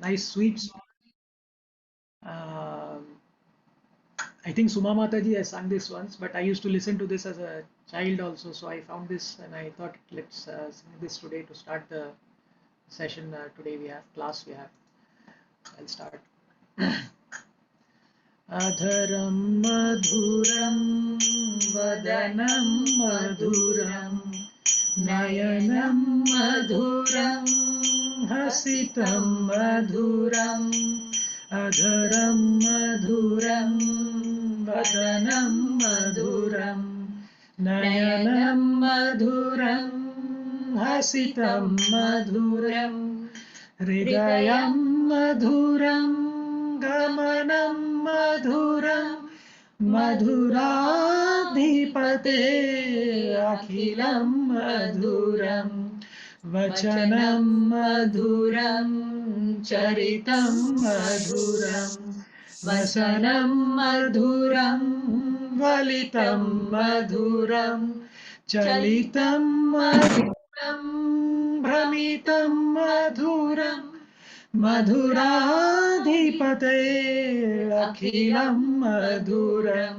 Nice sweet song. Um I think Suma Mataji has sung this once, but I used to listen to this as a child also, so I found this and I thought let's sing this today to start the session. Today we have class, we have. I'll start. अधरं मधुरं वदनं मधुरं नयनं मधुरं हसितं मधुरम् अधरं मधुरं वदनं मधुरं नयनं मधुरं हसितं मधुरम् हृदयं मधुरं गमनं मधुरं मधुराधिपते अखिलं मधुरं वचनं मधुरं चरितं मधुरं वसनं मधुरं वलितं मधुरं चलितं मधुरं भ्रमितं मधुरं मधुराधिपते अखिलं मधुरं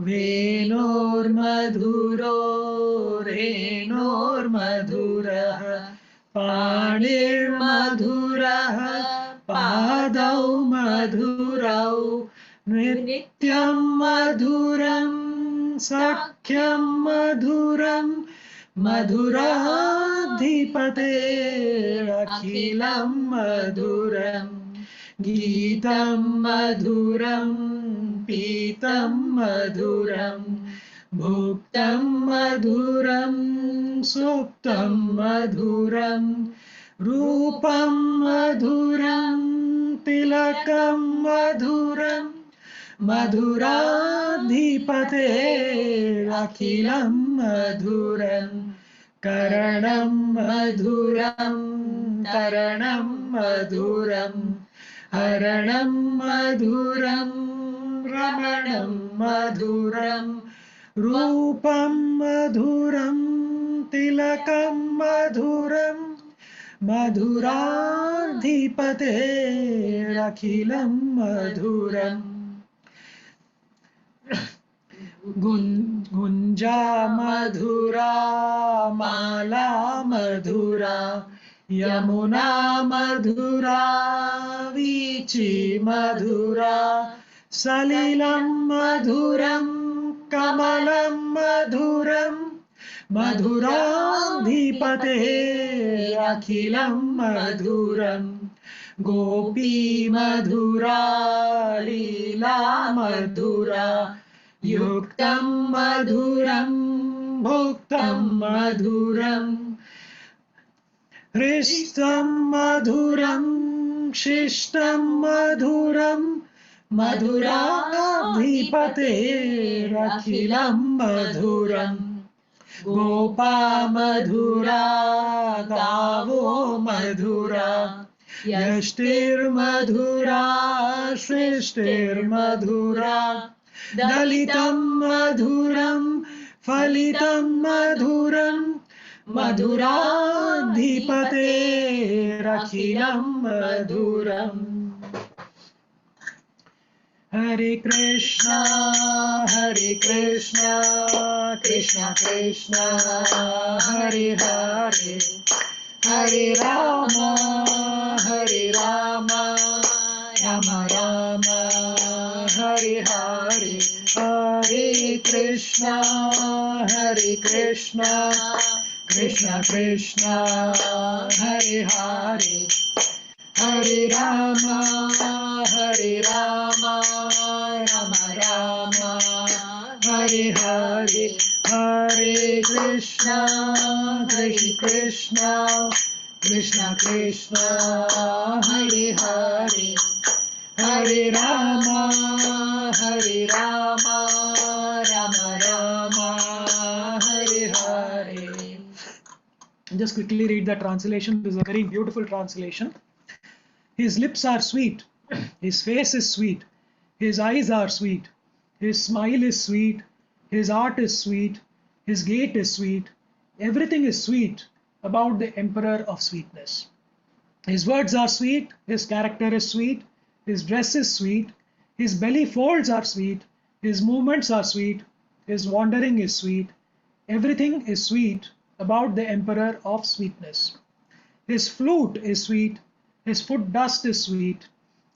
वेणोर्मधुरो रेणोर्मधुरः पाणिर्मधुरः पादौ मधुरौ नित्यं मधुरं सख्यं मधुरं मधुराधिपते अखिलं मधुरं गीतं मधुरं पीतं मधुरं भुक्तं मधुरं सुप्तं मधुरं रूपं मधुरं तिलकं मधुरं मधुराधिपते अखिलं मधुरं करणं मधुरं तरणं मधुरं हरणं मधुरं रमणं मधुरं रूपं मधुरं तिलकं मधुरं मधुराधिपते अखिलं मधुरम् गुञ्जा मधुरा माला मधुरा यमुना मधुरा वीची मधुरा सलिलं मधुरं कमलं मधुरं मधुराधिपते अखिलं मधुरं गोपी मधुरा लीला मधुरा युक्तं मधुरं भुक्तं मधुरं हृष्टं मधुरं शिष्टं मधुरं मधुराधिपते अखिलं मधुरं गोपा मधुरा गावो मधुरा यष्टिर्मधुरा सृष्टिर्मधुरा दलितं मधुरं फलितं मधुरं मधुराधिपते अखिलं मधुरम् हरे Krishna Krishna Krishna Hare Hare Hare Ram Ram Ram Hare Hare Hare Krishna Krishna Krishna Hare Hare Hare Ram Ram Ram Hare Hare Hare Krishna Krishna Krishna Hare Hare Hare Ram Ram Ram Hare Hare. Just quickly read the translation. This is a very beautiful translation. His lips are sweet, his face is sweet, his eyes are sweet, his smile is sweet, his art is sweet, his gait is sweet, everything is sweet about the Emperor of Sweetness. His words are sweet, his character is sweet, his dress is sweet, his belly folds are sweet, his movements are sweet, his wandering is sweet. Everything is sweet about the Emperor of Sweetness. His flute is sweet, his foot dust is sweet,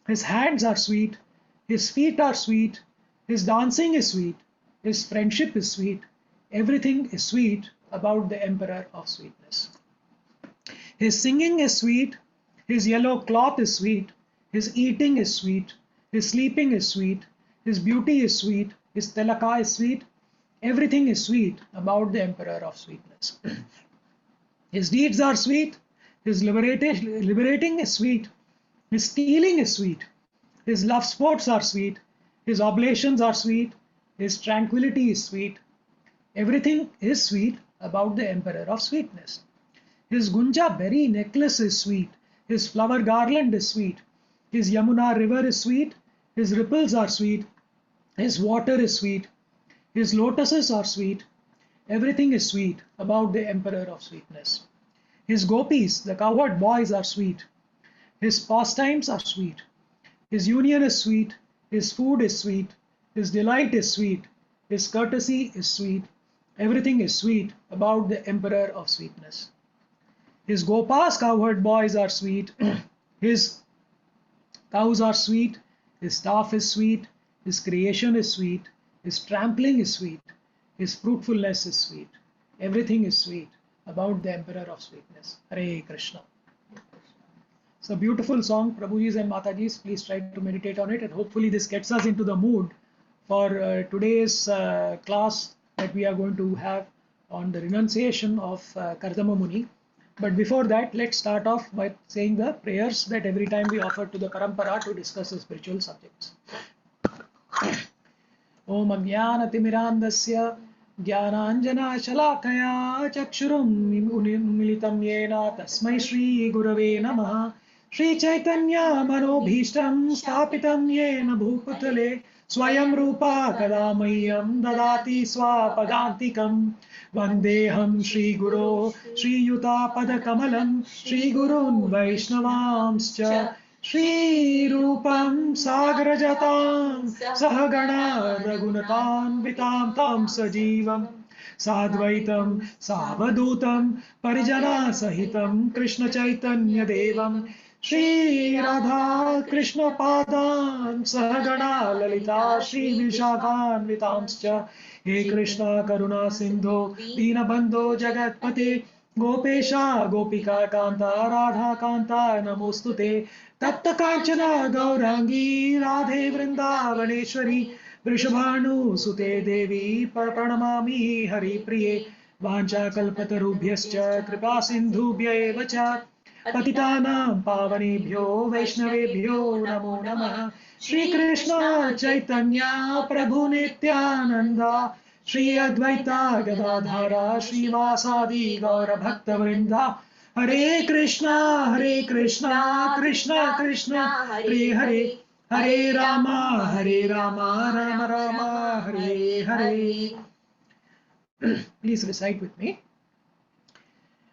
his hands are sweet, his feet are sweet, his dancing is sweet, his friendship is sweet. Everything is sweet about the Emperor of Sweetness. His singing is sweet, his yellow cloth is sweet, his eating is sweet, his sleeping is sweet, his beauty is sweet, his telaka is sweet. Everything is sweet about the Emperor of Sweetness. His deeds are sweet, his liberating is sweet, his stealing is sweet, his love sports are sweet, his oblations are sweet, his tranquility is sweet. Everything is sweet about the Emperor of Sweetness. His Gunja berry necklace is sweet, his flower garland is sweet, his Yamuna river is sweet, his ripples are sweet, his water is sweet, his lotuses are sweet. Everything is sweet about the Emperor of Sweetness. His gopis, the cowherd boys, are sweet. His pastimes are sweet. His union is sweet. His food is sweet. His delight is sweet. His courtesy is sweet. Everything is sweet about the Emperor of Sweetness. His gopas, cowherd boys, are sweet. His cows are sweet. His staff is sweet. His creation is sweet. His trampling is sweet. His fruitfulness is sweet. Everything is sweet about the Emperor of Sweetness. Hare Krishna. It's a beautiful song, Prabhujis and Matajis. Please try to meditate on it, and hopefully this gets us into the mood for today's class that we are going to have on the renunciation of Kardama Muni. But before that, let's start off by saying the prayers that every time we offer to the Parampara to discuss the spiritual subjects. Om Ajnanatimirandasya Jnananjanashalakhaya Chakshurum Militam Yena Tasmai Shri Gurave Namaha. Shri Chaitanya Manobhishtam Sthapitam Yena Bhuputale Swayam Rupa Kadamayyam Dadati Swapadantikam. Vandeham Shri Guru Shri Yuta Padakamalam Shri Gurun Vaishnavamscha Shri Rupam Sagrajatam Sahagana Ragunatam Vitam Tam Sajivam Sadvaitam Savadutam Parijana Sahitam Krishna Chaitanya Devam Shri Radha Krishna Padan Sahagana Lalita Shri Vishakhan Vitamscha. He Krishna Karuna Sindhu Dinabandho Jagatpate Gopesha Gopika Kanta Radha Kanta Namostute Tapta Kanchana Gaurangi Radhe Vrindavaneshwari Vrishabhanu Sute Devi Pranamami Hari Priye Vancha Kalpatarubhyascha Kripa Sindhubhya eva cha Patitanam Pavanebhyo Vaishnavebhyo Namo Namah. Shri Krishna Chaitanya Prabhu Nityananda Shri Advaita Gadadhara Shri Vasadi Gaura Bhakta Vrinda. Hare Krishna Krishna Krishna Hare Hare Hare Rama Rama Rama Hare Hare. Please recite with me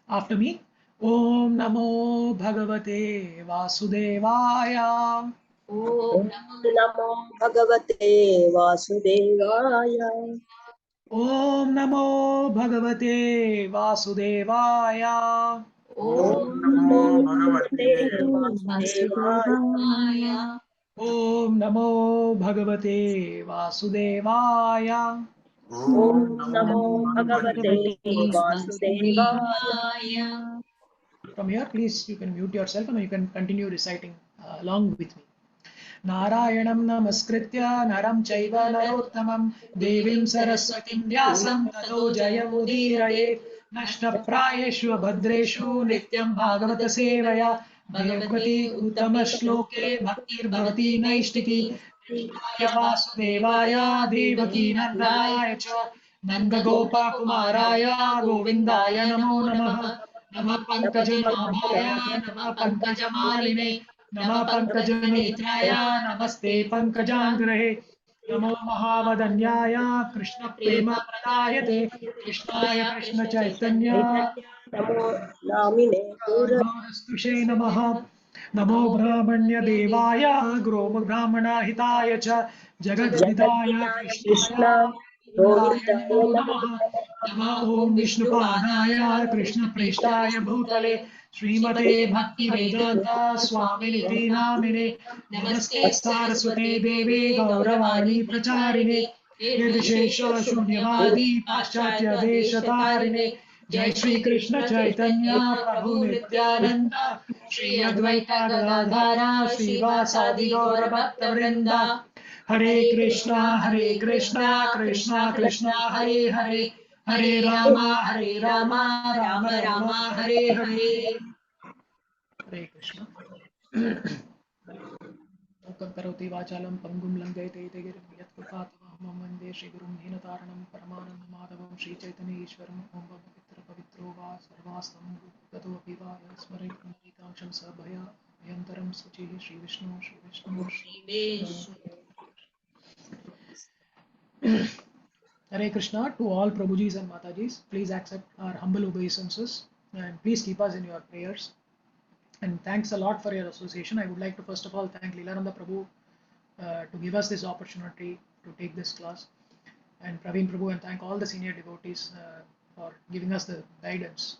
after me. Om Namo Bhagavate Vasudevaya. Om Namo Bhagavate Vasudevaya. Om Namo Bhagavate Vasudevaya. Om Namo Bhagavate Vasudevaya. Om Namo Bhagavate Vasudevaya. Om Namo Bhagavate Vasudevaya. From here, please, you can mute yourself and you can continue reciting along with me. Narayanam namaskritya naram chaiva narottamam devim saraswatim vyasam tato jayamudiraye nashtaprayeshu bhadreshu nityam bhagavata sevaya bhagavati uttama shloke bhaktir bhavati naishtiki Krishnaaya Vasudevaya Devaki Nandaya cha Nanda Gopa Kumaraya Govindaya Namo Namaha Nama Pankajanaabhaya Nama Pankajamaline Nama Pankajanetraya Namaste Pankajangrahe Namo Mahavadanyaya Krishna Prema Pradayate Krishnaya Krishna Chaitanya नमो नामिने पुर गौरस्तुषे नमः नमो ब्राह्मण्यदेवाय ब्राह्मणहिताय च जगद्विदाय जगद्विदाय कृष्णाय कृष्ण गोविन्दाय गोविन्दाय नमो नमो नमः नमः नमः ॐ विष्णुपादाय कृष्णप्रेष्ठाय भूतले श्रीमते भक्तिवेदान्त स्वामिनिति नामिने नमस्ते सारस्वते देवे गौरवाणी प्रचारिणे निर्विशेष शून्यवादी पाश्चात्य देशतारिणे जय श्री कृष्ण चैतन्य प्रभु नित्यानंद श्री अद्वैता गदाधरा श्रीवासादि गौर भक्त वृंदा हरे कृष्णा कृष्णा कृष्णा हरे हरे हरे राम राम राम हरे हरे हरे कृष्ण मूकं करोति वाचालं पङ्गुं लङ्घयते इति गिरिं यत्कृपातमहं वन्दे श्रीगुरुं दीनतारणं परमानन्दमाधवं श्रीचैतन्येश्वरम् ॐ पवित्रो वा सर्वास्तं गतोऽपि वा स्मरेत्काङ्क्षं स भयन्तरं शुचिः Shri Vishnu Hare Krishna to all Prabhujis and Matajis. Please accept our humble obeisances and please keep us in your prayers. And thanks a lot for your association. I would like to first of all thank Lilananda Prabhu to give us this opportunity to take this class, and Praveen Prabhu, and thank all the senior devotees for giving us the guidance.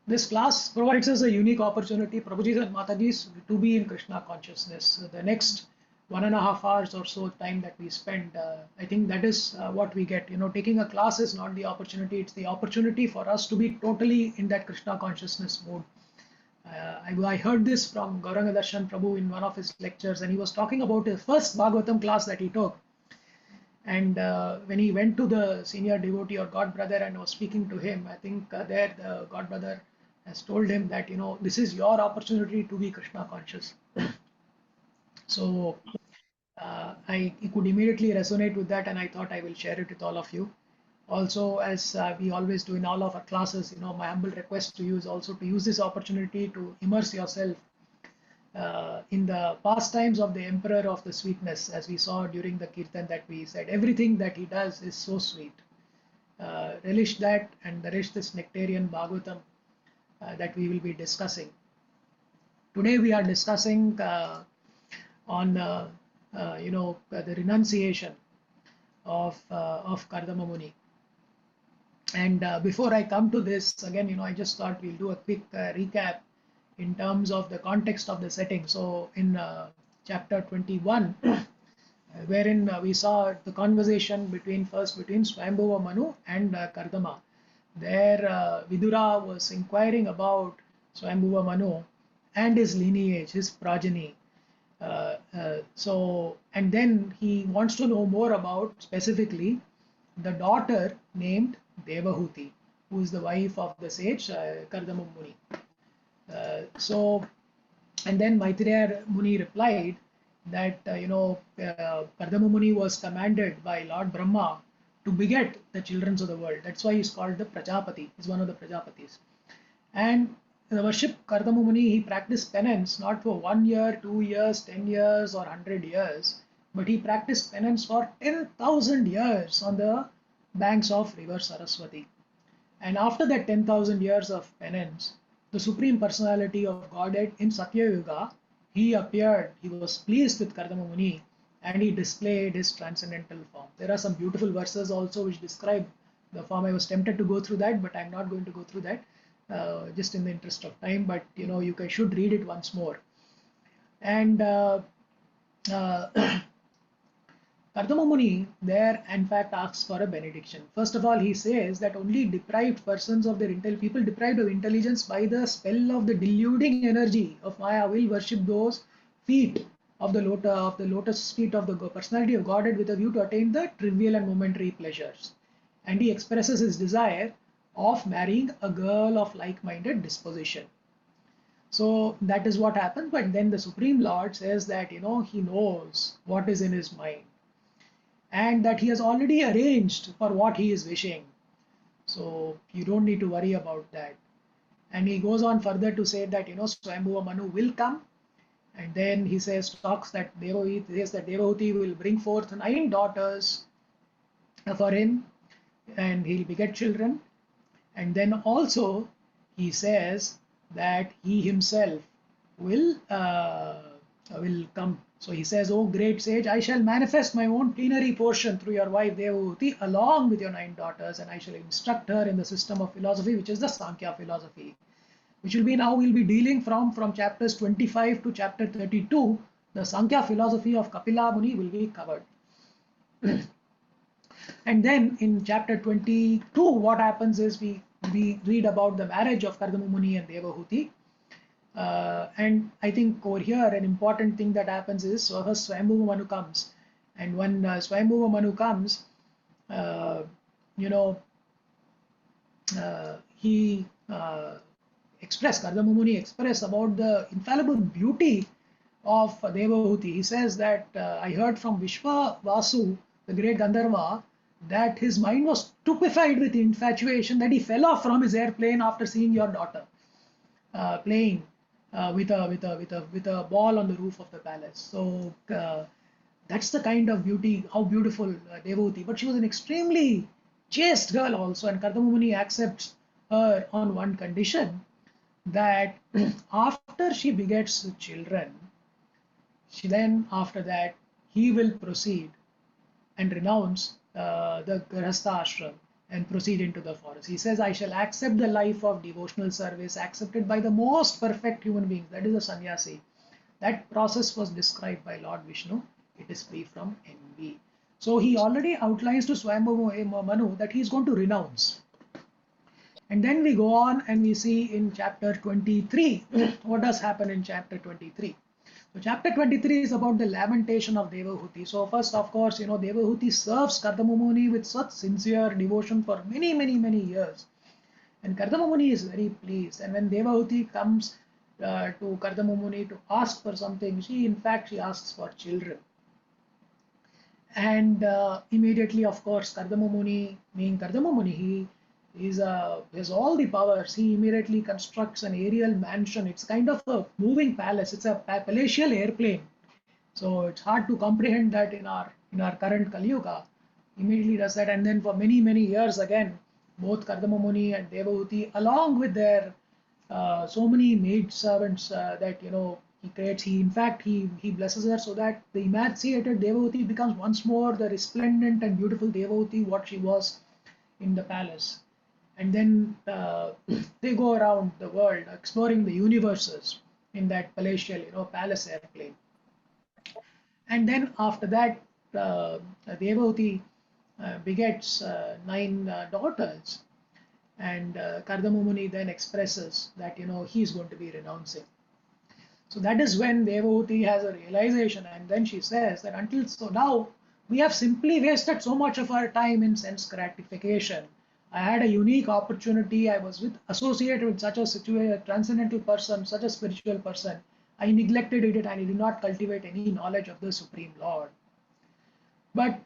This class provides us a unique opportunity, Prabhujis and Matajis, to be in Krishna consciousness. The next 1.5 hours or so time that we spend, I think that is what we get. You know, taking a class is not the opportunity; it's the opportunity for us to be totally in that Krishna consciousness mode. I heard this from Gauranga Darshan Prabhu in one of his lectures, and he was talking about his first Bhagavatam class that he took. And when he went to the senior devotee or god brother and was speaking to him, I think there the god brother has told him that, you know, this is your opportunity to be Krishna conscious. So I could immediately resonate with that, and I thought I will share it with all of you. Also, as we always do in all of our classes, you know, my humble request to you is also to use this opportunity to immerse yourself in the pastimes of the Emperor of the Sweetness, as we saw during the Kirtan that we said. Everything that he does is so sweet. Relish that and relish this nectarian Bhagavatam that we will be discussing. Today we are discussing on the renunciation of Kardama Muni. And before I come to this, again, you know, I just thought we'll do a quick recap in terms of the context of the setting. So in chapter 21, wherein we saw the conversation between Swayambhuva Manu and Kardama. There Vidura was inquiring about Swayambhuva Manu and his lineage, his progeny. And then he wants to know more about specifically the daughter named Devahuti, who is the wife of the sage Kardama Muni. And then Maitreya Muni replied that Kardama Muni was commanded by Lord Brahma to beget the children of the world. That's why he's called the Prajapati. He's one of the Prajapatis. And the worship Kardama Muni, he practiced penance not for 1 year, 2 years, 10 years, or 100 years, but he practiced penance for 10,000 years on the banks of river Saraswati. And after that 10,000 years of penance, the Supreme Personality of Godhead in Satya Yuga, he appeared, he was pleased with Kardama Muni, and he displayed his transcendental form. There are some beautiful verses also which describe the form. I was tempted to go through that, but I'm not going to go through that just in the interest of time. But you know, you guys should read it once more. And Kardama Muni there in fact asks for a benediction. First of all, he says that only deprived persons of their people deprived of intelligence by the spell of the deluding energy of Maya will worship those feet of the lotus feet of the personality of Godhead with a view to attain the trivial and momentary pleasures. And he expresses his desire of marrying a girl of like-minded disposition. So that is what happens. But then the Supreme Lord says that, you know, he knows what is in his mind, and that he has already arranged for what he is wishing. So you don't need to worry about that. And he goes on further to say that, you know, Swayambhuva Manu will come. And then he talks that Devahuti will bring forth 9 daughters for him, and he'll beget children. And then also he says that he himself will come. So he says, "O great sage, I shall manifest my own plenary portion through your wife Devahuti along with your 9 daughters, and I shall instruct her in the system of philosophy, which is the Sankhya philosophy, which will be now we'll be dealing from chapters 25 to chapter 32. The Sankhya philosophy of Kapila Muni will be covered." And then in chapter 22, what happens is we read about the marriage of Kardama Muni and Devahuti. And I think over here an important thing that happens is, so first Swayambhuva Manu comes, and when Swayambhuva Manu comes, he Kardama Muni express about the infallible beauty of Devahuti. He says that I heard from Vishwa Vasu, the great Gandharva, that his mind was stupefied with infatuation, that he fell off from his airplane after seeing your daughter playing with a ball on the roof of the palace. So that's the kind of beauty, how beautiful Devahuti. But she was an extremely chaste girl also, and Kardama Muni accepts her on one condition, that after she begets children, then after that he will proceed and renounce the Grahastha ashram and proceed into the forest. He says, "I shall accept the life of devotional service accepted by the most perfect human beings, that is the sannyasi." That process was described by Lord Vishnu. It is free from envy. So he already outlines to Swayambhuva Manu that he is going to renounce. And then we go on and we see in chapter 23, what does happen in chapter 23. So chapter 23 is about the lamentation of Devahuti. So first, of course, Devahuti serves Kardama Muni with such sincere devotion for many, many, many years. And Kardama Muni is very pleased. And when Devahuti comes to Kardama Muni to ask for something, she asks for children. And immediately, of course, Kardama Muni, being Kardama Muni, he has all the powers. He immediately constructs an aerial mansion. It's kind of a moving palace. It's a palatial airplane. So it's hard to comprehend that in our current Kali Yuga. Immediately does that, and then for many, many years again, both Kardama Muni and Devahuti, along with their so many maid servants that he creates. He blesses her so that the emaciated Devahuti becomes once more the resplendent and beautiful Devahuti what she was in the palace. And then they go around the world exploring the universes in that palatial, palace airplane. And then after that, Devahuti begets 9 daughters, and Kardama Muni then expresses that he's going to be renouncing. So that is when Devahuti has a realization, and then she says that now we have simply wasted so much of our time in sense gratification. I had a unique opportunity. I was associated with such a transcendental person, such a spiritual person. I neglected it and I did not cultivate any knowledge of the Supreme Lord. But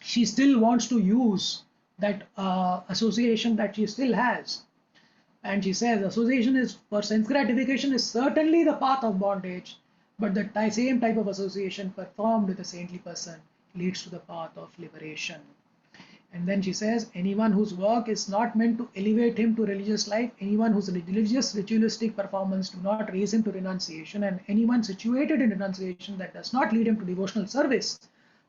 she still wants to use that association that she still has. And she says association is for sense gratification is certainly the path of bondage, but the same type of association performed with a saintly person leads to the path of liberation. And then she says, anyone whose work is not meant to elevate him to religious life, anyone whose religious ritualistic performance do not raise him to renunciation, and anyone situated in renunciation that does not lead him to devotional service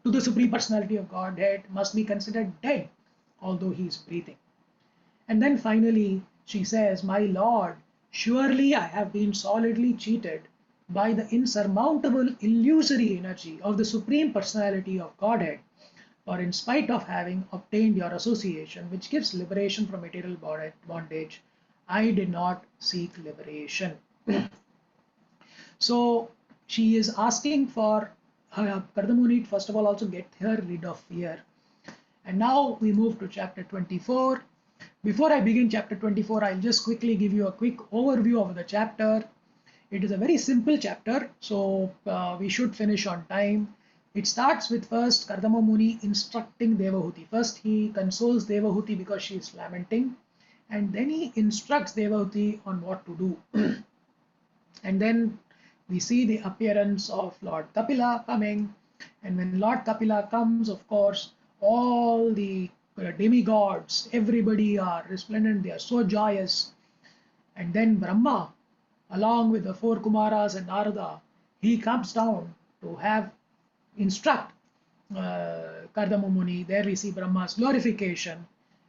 to the Supreme Personality of Godhead must be considered dead, although he is breathing. And then finally, she says, my Lord, surely I have been solidly cheated by the insurmountable illusory energy of the Supreme Personality of Godhead. For in spite of having obtained your association, which gives liberation from material bondage, I did not seek liberation. So she is asking for Kardama Muni first of all also get her rid of fear. And now we move to chapter 24. Before I begin chapter 24, I'll just quickly give you a quick overview of the chapter. It is a very simple chapter, so we should finish on time. It starts with first Kardama Muni instructing Devahuti. First he consoles Devahuti because she is lamenting, and then he instructs Devahuti on what to do. And then we see the appearance of Lord Kapila coming, and when Lord Kapila comes, of course, all the demigods, everybody are resplendent, they are so joyous. And then Brahma, along with the four Kumaras and Narada, he comes down to instruct Kardama Muni. There we see Brahma's glorification.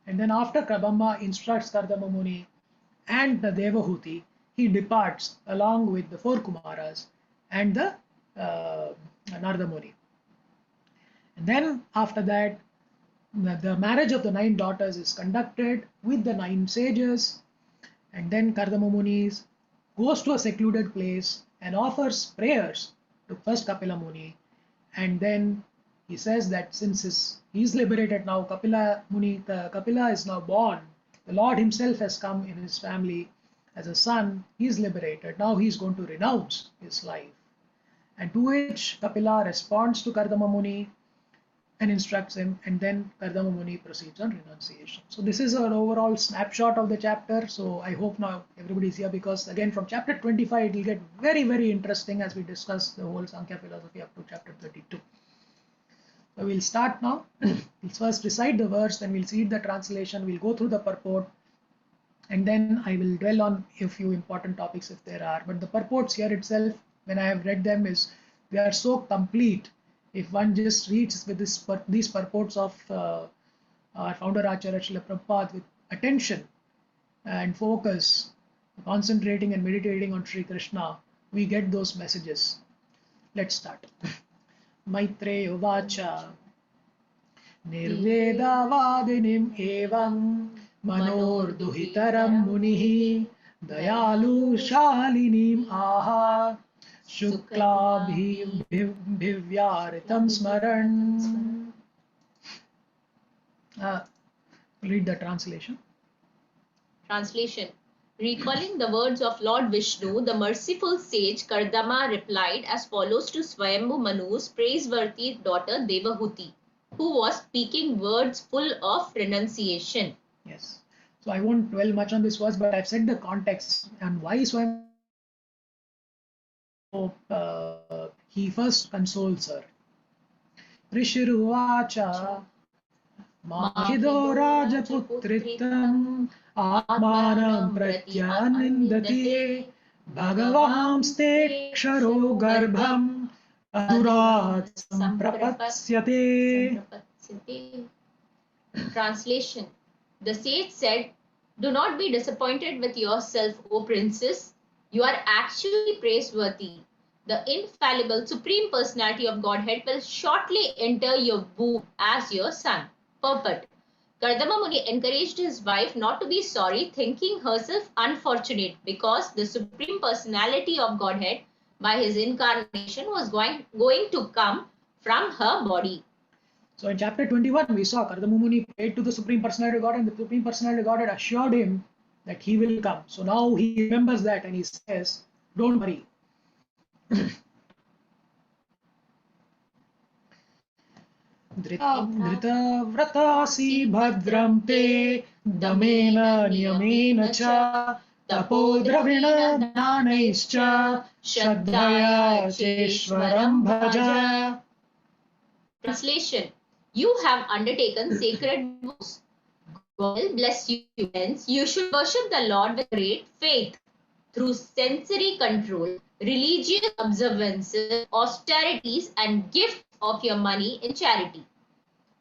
And then after Brahma instructs Kardama Muni and the Devahuti, he departs along with the four Kumaras and the Narada Muni. And then after that, the marriage of the 9 daughters is conducted with the 9 sages. And then Kardama Muni goes to a secluded place and offers prayers to first Kapila Muni. And then he says that since he is liberated now, Kapila is now born. The Lord himself has come in his family as a son. He is liberated. Now he is going to renounce his life. And to which Kapila responds to Kardama Muni and instructs him, and then Kardama Muni proceeds on renunciation. So this is an overall snapshot of the chapter. So I hope now everybody is here, because again from chapter 25 it will get very, very interesting as we discuss the whole Sankhya philosophy up to chapter 32. So we'll start now. We'll first recite the verse, then we'll see the translation, we'll go through the purport, and then I will dwell on a few important topics if there are. But the purports here itself, when I have read them, they are so complete. If one just reads with these purports of our founder Acharya Srila Prabhupada with attention and focus, concentrating and meditating on Sri Krishna, we get those messages. Let's start. Maitreya Vacha Nirvedavadinim Evam Manorduhitaram Munihi Dayalu Shalinim Aha Shukla Bhivyaritam Smaran. Read the translation. Translation. Recalling the words of Lord Vishnu, the merciful sage Kardama replied as follows to Swayambhu Manu's praiseworthy daughter Devahuti, who was speaking words full of renunciation. Yes. So I won't dwell much on this verse, but I've said the context and why Swayambhu. He first consoles her. Rishiruvacha Mahido Rajaputritam Atmanam Pratyanindate Bhagavam Steksharo Garbham Adurat Samprapasyate. Translation. The sage said, "Do not be disappointed with yourself, O princess. You are actually praiseworthy. The infallible Supreme Personality of Godhead will shortly enter your womb as your son." Purport. Kardama Muni encouraged his wife not to be sorry, thinking herself unfortunate because the Supreme Personality of Godhead by his incarnation was going to come from her body. So in chapter 21, we saw Kardama Muni prayed to the Supreme Personality of God, and the Supreme Personality of God had assured him that he will come. So now he remembers that and he says, don't worry. Dhrita vratasi bhadram te damena niyamena cha tapodravina danaischa shraddhaya cheshwaram bhaja. Translation. You have undertaken sacred vows. God will bless you. Hence, you should worship the Lord with great faith. Through sensory control, religious observances, austerities, and gifts of your money in charity.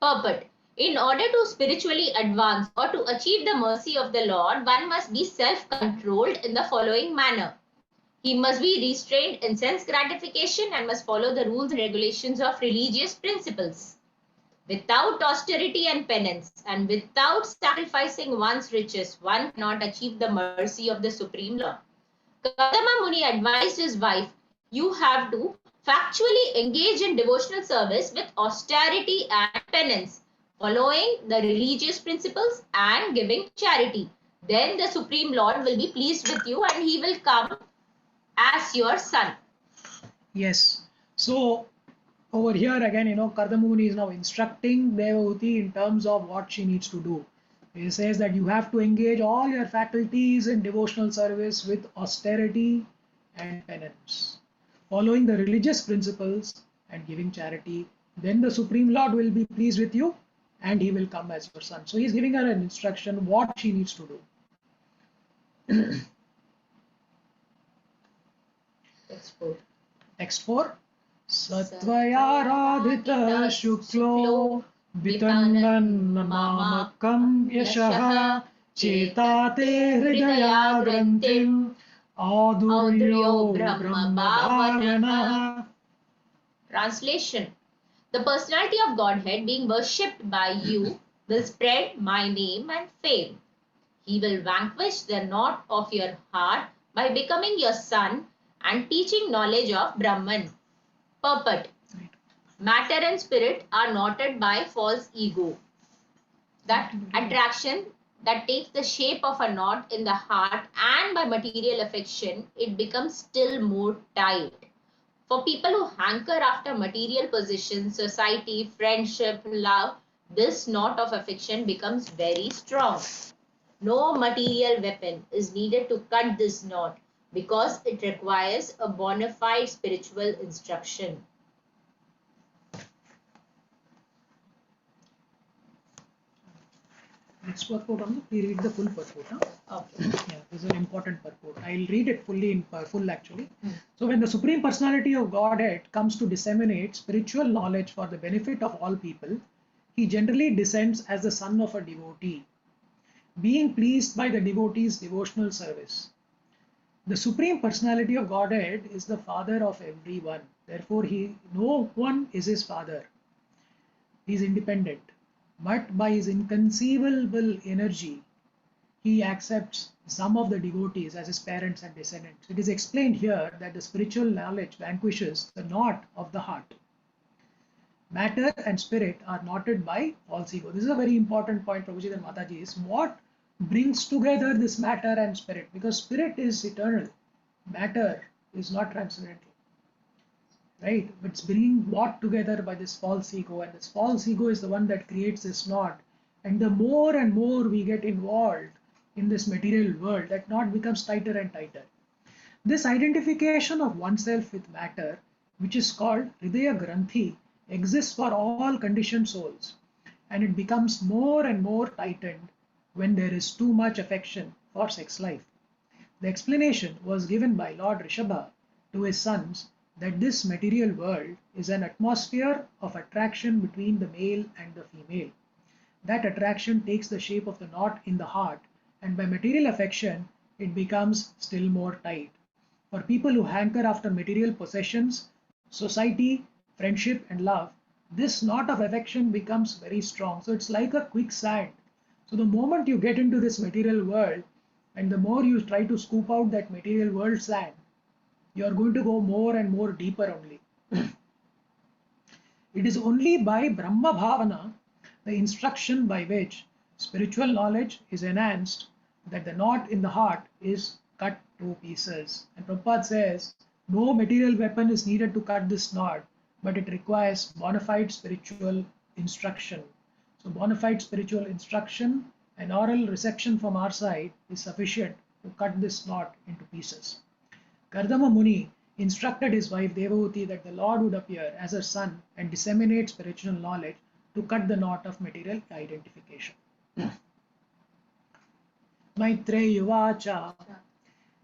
Purport. In order to spiritually advance or to achieve the mercy of the Lord, one must be self-controlled in the following manner. He must be restrained in sense gratification and must follow the rules and regulations of religious principles. Without austerity and penance, and without sacrificing one's riches, one cannot achieve the mercy of the Supreme Lord. Kardama Muni advised his wife, you have to factually engage in devotional service with austerity and penance, following the religious principles and giving charity. Then the Supreme Lord will be pleased with you and he will come as your son. Yes. So over here again, Kardama Muni is now instructing Devahuti in terms of what she needs to do. He says that you have to engage all your faculties in devotional service with austerity and penance, following the religious principles and giving charity. Then the Supreme Lord will be pleased with you and he will come as your son. So he's giving her an instruction what she needs to do. Text 4. Text 4. Satvaya shuklo bitannan mamakam yashaha chetate hridaya granthim aduryo brahma bhavana. Translation. The personality of Godhead being worshipped by you will spread my name and fame. He will vanquish the knot of your heart by becoming your son and teaching knowledge of Brahman. Purport. Matter and spirit are knotted by false ego. That attraction that takes the shape of a knot in the heart, and by material affection, it becomes still more tight. For people who hanker after material positions, society, friendship, love, this knot of affection becomes very strong. No material weapon is needed to cut this knot because it requires a bona fide spiritual instruction. Next purport on we read the full purport. Okay. Yeah, this is an important purport. I'll read it fully in full actually. So when the Supreme Personality of Godhead comes to disseminate spiritual knowledge for the benefit of all people, he generally descends as the son of a devotee, being pleased by the devotee's devotional service. The Supreme Personality of Godhead is the father of everyone. Therefore, no one is his father. He is independent. But by his inconceivable energy, he accepts some of the devotees as his parents and descendants. It is explained here that the spiritual knowledge vanquishes the knot of the heart. Matter and spirit are knotted by false ego. This is a very important point, Prabhuji and Mataji, is what brings together this matter and spirit, because spirit is eternal, matter is not transcendental. Right? It's being brought together by this false ego, and this false ego is the one that creates this knot. And the more and more we get involved in this material world, that knot becomes tighter and tighter. This identification of oneself with matter, which is called Hridaya Granthi, exists for all conditioned souls, and it becomes more and more tightened when there is too much affection for sex life. The explanation was given by Lord Rishabha to his sons that this material world is an atmosphere of attraction between the male and the female. That attraction takes the shape of the knot in the heart, and by material affection, it becomes still more tight. For people who hanker after material possessions, society, friendship, and love, this knot of affection becomes very strong. So it's like a quicksand. So the moment you get into this material world, and the more you try to scoop out that material world sand, you are going to go more and more deeper only. It is only by Brahma Bhavana, the instruction by which spiritual knowledge is enhanced, that the knot in the heart is cut to pieces. And Prabhupada says, no material weapon is needed to cut this knot, but it requires bona fide spiritual instruction. So bona fide spiritual instruction and oral reception from our side is sufficient to cut this knot into pieces. Kardama Muni instructed his wife Devavati that the Lord would appear as her son and disseminate spiritual knowledge to cut the knot of material identification. Maitreya Vacha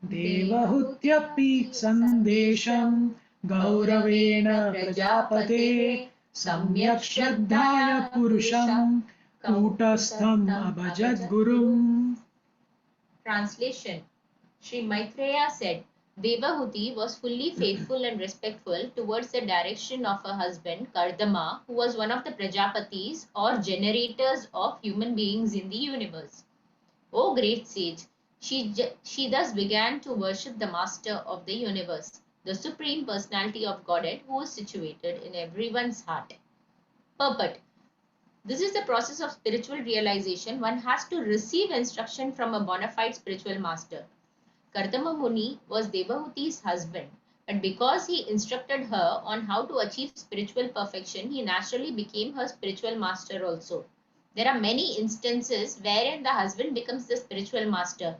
Devahutyapi Sandesham Gauravena Prajapate Samyak Shraddhaya Purusham Kutastham Abhajat Gurum. Translation. Sri Maitreya said, Devahuti was fully faithful and respectful towards the direction of her husband Kardama, who was one of the Prajapatis or generators of human beings in the universe. O great sage, she thus began to worship the master of the universe, the Supreme Personality of Godhead, who is situated in everyone's heart. Purport. This is the process of spiritual realization. One has to receive instruction from a bona fide spiritual master. Kardama Muni was Devahuti's husband, but because he instructed her on how to achieve spiritual perfection, he naturally became her spiritual master also. There are many instances wherein the husband becomes the spiritual master.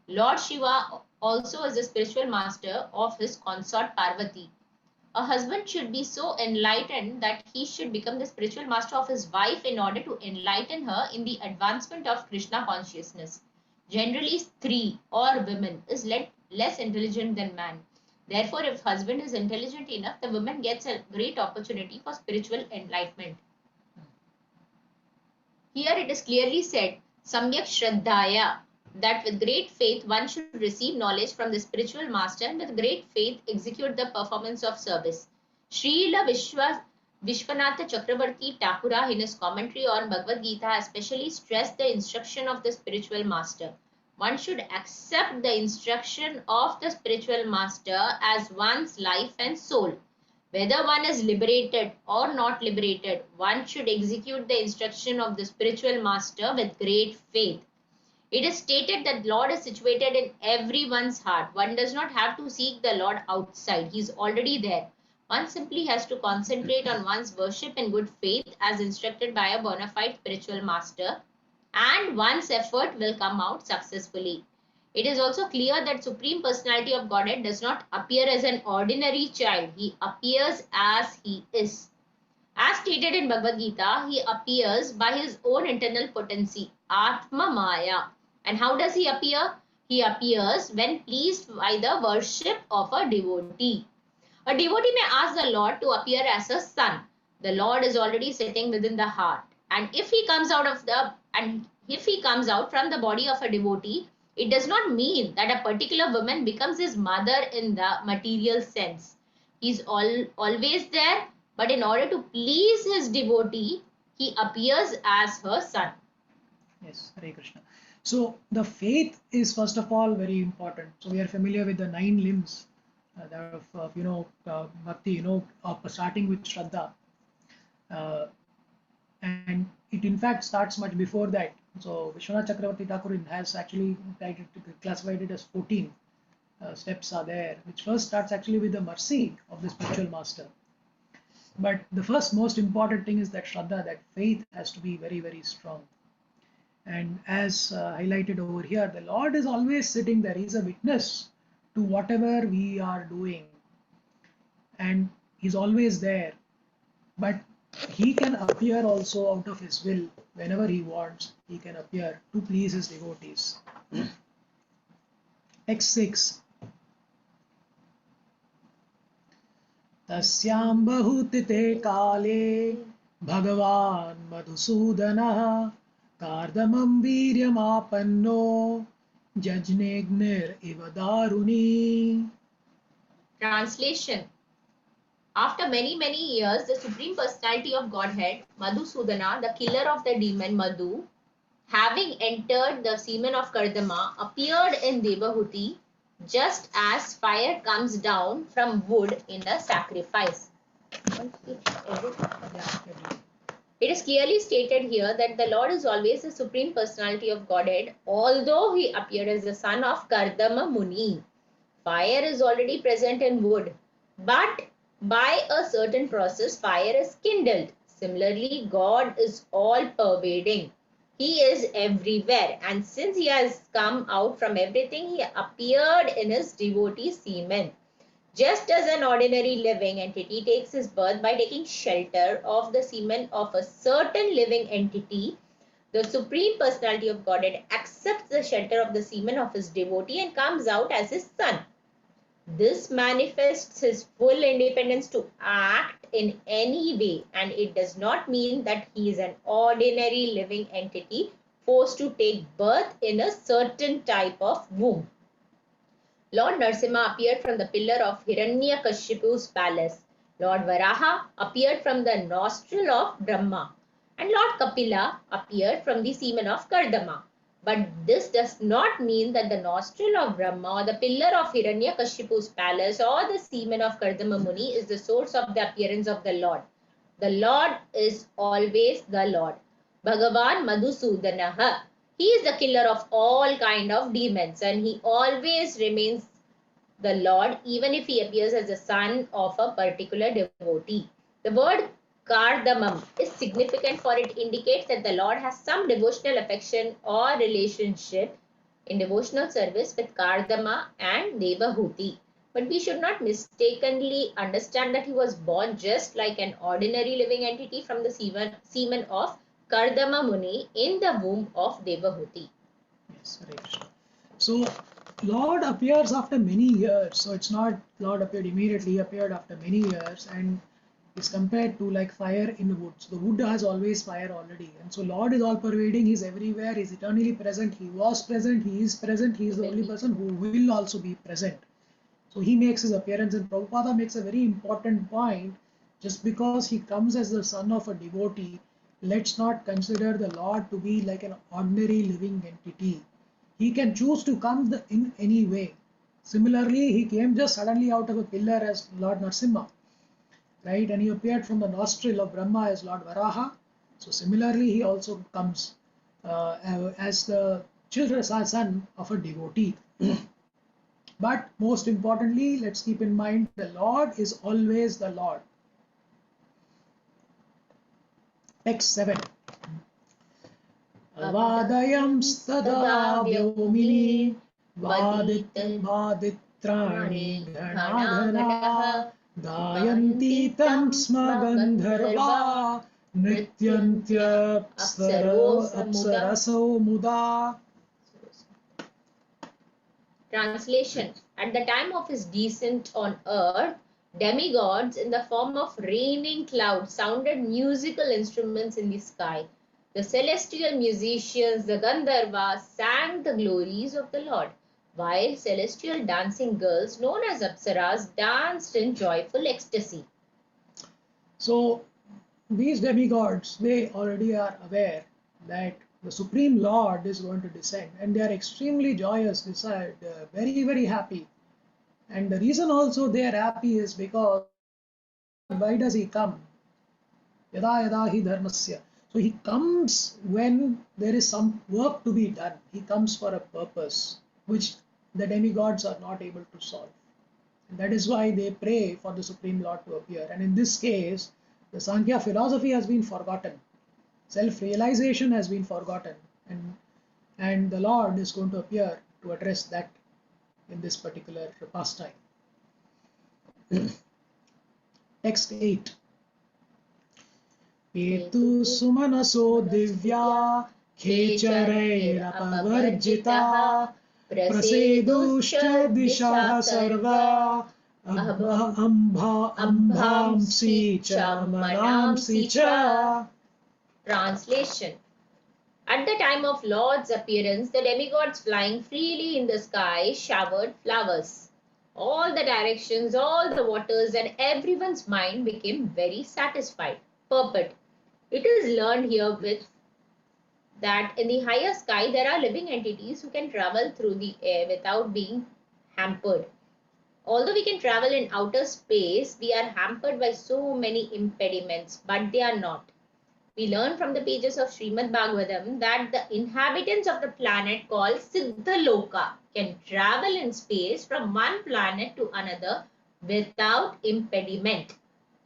Lord Shiva also is the spiritual master of his consort Parvati. A husband should be so enlightened that he should become the spiritual master of his wife in order to enlighten her in the advancement of Krishna consciousness. Generally, Stree or women is less intelligent than man. Therefore, if husband is intelligent enough, the woman gets a great opportunity for spiritual enlightenment. Here it is clearly said, Samyak Shraddhaya, that with great faith one should receive knowledge from the spiritual master and with great faith execute the performance of service. Srila Vishwanatha Chakravarti Thakura in his commentary on Bhagavad Gita especially stressed the instruction of the spiritual master. One should accept the instruction of the spiritual master as one's life and soul. Whether one is liberated or not liberated, one should execute the instruction of the spiritual master with great faith. It is stated that Lord is situated in everyone's heart. One does not have to seek the Lord outside. He is already there. One simply has to concentrate on one's worship in good faith as instructed by a bona fide spiritual master, and one's effort will come out successfully. It is also clear that Supreme Personality of Godhead does not appear as an ordinary child. He appears as he is. As stated in Bhagavad Gita, he appears by his own internal potency, Atma Maya. And how does he appear? He appears when pleased by the worship of a devotee. A devotee may ask the Lord to appear as a son. The Lord is already sitting within the heart. And if he comes out from the body of a devotee, it does not mean that a particular woman becomes his mother in the material sense. He is always there, but in order to please his devotee, he appears as her son. Yes, Hare Krishna. So the faith is first of all very important. So we are familiar with the 9 limbs of bhakti, starting with Shraddha. And it in fact starts much before that. So Vishwanath Chakravarti Thakur has actually classified it as 14 steps are there, which first starts actually with the mercy of the spiritual master. But the first most important thing is that Shraddha, that faith has to be very, very strong. And as highlighted over here, the Lord is always sitting there. He is a witness to whatever we are doing. And He's always there. But He can appear also out of His will. Whenever He wants, He can appear to please His devotees. X6. Tasyam bahutite kale Bhagavan Madhusudanah Kardamam Viryamapanno Jajnegnir Ivadaruni. Translation. After many, many years, the Supreme Personality of Godhead, Madhusudana, the killer of the demon Madhu, having entered the semen of Kardama, appeared in Devahuti just as fire comes down from wood in a sacrifice. It is clearly stated here that the Lord is always the Supreme Personality of Godhead, although he appeared as the son of Kardama Muni. Fire is already present in wood, but by a certain process, fire is kindled. Similarly, God is all-pervading. He is everywhere, and since he has come out from everything, he appeared in his devotee semen. Just as an ordinary living entity takes his birth by taking shelter of the semen of a certain living entity, the Supreme Personality of Godhead accepts the shelter of the semen of his devotee and comes out as his son. This manifests his full independence to act in any way, and it does not mean that he is an ordinary living entity forced to take birth in a certain type of womb. Lord Narasimha appeared from the pillar of Hiranyakashipu's palace. Lord Varaha appeared from the nostril of Brahma. And Lord Kapila appeared from the semen of Kardama. But this does not mean that the nostril of Brahma or the pillar of Hiranyakashipu's palace or the semen of Kardama Muni is the source of the appearance of the Lord. The Lord is always the Lord. Bhagavan Madhusudanaha. He is the killer of all kind of demons, and he always remains the Lord even if he appears as the son of a particular devotee. The word Kardamam is significant for it indicates that the Lord has some devotional affection or relationship in devotional service with Kardama and Devahuti. But we should not mistakenly understand that he was born just like an ordinary living entity from the semen of Kardama Muni in the womb of Devahuti. Yes, Hare Krishna. So Lord appears after many years, so it's not Lord appeared immediately, he appeared after many years, and is compared to like fire in wood. So the wood has always fire already, and so Lord is all pervading, he's everywhere, he's eternally present, he was present, he is present, he is the only person who will also be present. So he makes his appearance, and Prabhupada makes a very important point. Just because he comes as the son of a devotee, let's not consider the Lord to be like an ordinary living entity. He can choose to come in any way. Similarly, he came just suddenly out of a pillar as Lord Narasimha, right? And he appeared from the nostril of Brahma as Lord Varaha. So similarly, he also comes as the son of a devotee. But most importantly, let's keep in mind the Lord is always the Lord. Text 7. Avadayam stada vyomini vaditrani ghanagana gayanti tam sma gandharva nityantya apsaraso muda. Translation. At the time of his descent on earth, demigods in the form of raining clouds sounded musical instruments in the sky. The celestial musicians, the Gandharvas, sang the glories of the Lord, while celestial dancing girls known as Apsaras danced in joyful ecstasy. So these demigods, they already are aware that the Supreme Lord is going to descend, and they are extremely joyous, very, very happy. And the reason also they are happy is because why does he come? Yada yada hi dharmasya. So he comes when there is some work to be done. He comes for a purpose which the demigods are not able to solve. And that is why they pray for the Supreme Lord to appear. And in this case, the Sankhya philosophy has been forgotten. Self-realization has been forgotten. And the Lord is going to appear to address that in this particular pastime. Text 8. Etu sumanaso divya khecharairapavarjita praseduscha disha sarva ambhamsi cha manamsi cha. Translation. At the time of Lord's appearance, the demigods flying freely in the sky showered flowers. All the directions, all the waters, and everyone's mind became very satisfied. Purport. It is learned here with that in the higher sky there are living entities who can travel through the air without being hampered. Although we can travel in outer space, we are hampered by so many impediments, but they are not. We learn from the pages of Srimad Bhagavatam that the inhabitants of the planet called Siddhaloka can travel in space from one planet to another without impediment.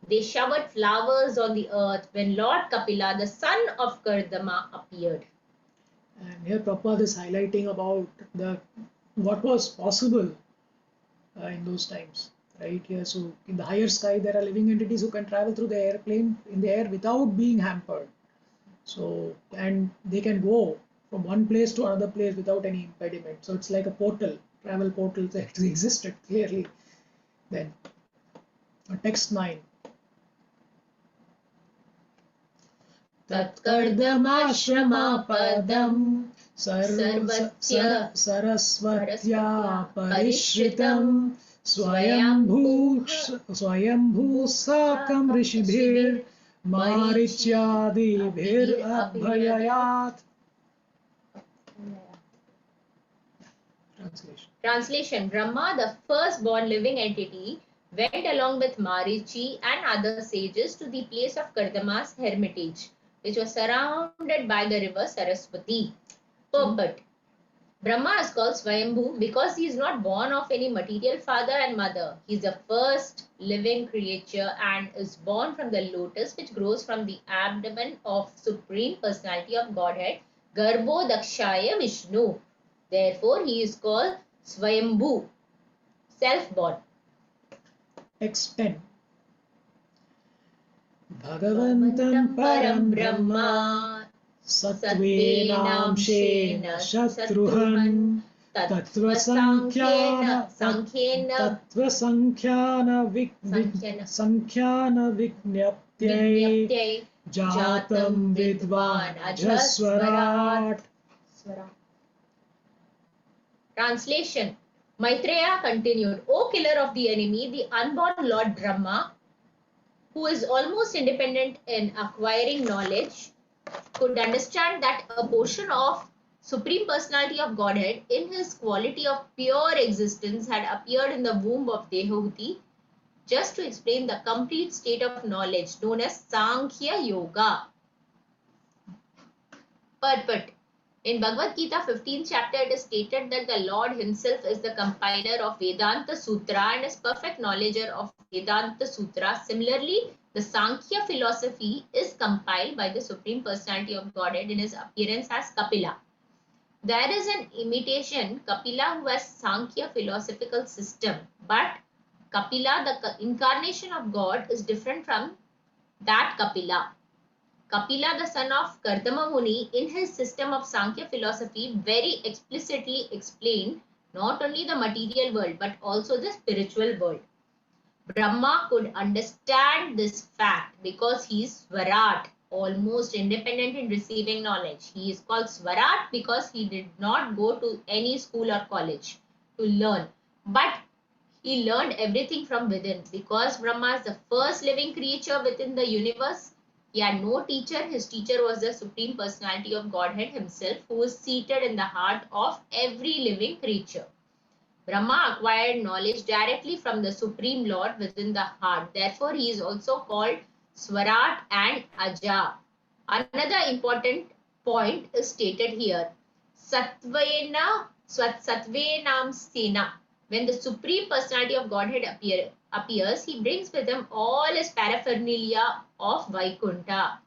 They showered flowers on the earth when Lord Kapila, the son of Kardama, appeared. And here Prabhupada is highlighting about what was possible in those times. Right here, so in the higher sky, there are living entities who can travel through the airplane in the air without being hampered. So, and they can go from one place to another place without any impediment. So it's like a portal, travel portal that existed clearly then. Text 9. Tatkardama padam sarasvatya parishritam Swayambhu sakam rishibhir maricyadibhir abhayayat. Translation. Brahma, the firstborn living entity, went along with Marichi and other sages to the place of Kardama's hermitage, which was surrounded by the river Saraswati. Purport. Brahma is called Swayambhu because he is not born of any material father and mother. He is the first living creature and is born from the lotus which grows from the abdomen of Supreme Personality of Godhead, Garbho Dakshaya Vishnu. Therefore, he is called Swayambhu, self-born. Text 10. Bhagavantam param brahma Satvenam shena shatruhan Tattva Sankhya Vignaptyai Vignaptyai Jatam Vidvan Ajaswarat. Translation. Maitreya continued, O killer of the enemy, the unborn Lord Brahma, who is almost independent in acquiring knowledge, could understand that a portion of Supreme Personality of Godhead in his quality of pure existence had appeared in the womb of Devahuti, just to explain the complete state of knowledge known as Sankhya Yoga. Purport. In Bhagavad Gita 15th chapter, it is stated that the Lord himself is the compiler of Vedanta Sutra and is perfect knowledger of Vedanta Sutra. Similarly, the Sankhya philosophy is compiled by the Supreme Personality of Godhead in his appearance as Kapila. There is an imitation Kapila who has Sankhya philosophical system, but Kapila, the incarnation of God, is different from that Kapila. Kapila, the son of Kardama Muni, in his system of Sankhya philosophy, very explicitly explained not only the material world but also the spiritual world. Brahma could understand this fact because he is Swarat, almost independent in receiving knowledge. He is called Swarat because he did not go to any school or college to learn, but he learned everything from within. Because Brahma is the first living creature within the universe, he had no teacher. His teacher was the Supreme Personality of Godhead himself, who is seated in the heart of every living creature. Brahma acquired knowledge directly from the Supreme Lord within the heart. Therefore, he is also called Swarat and Aja. Another important point is stated here. Satvenam Sena. When the Supreme Personality of Godhead appears, he brings with him all his paraphernalia of Vaikuntha.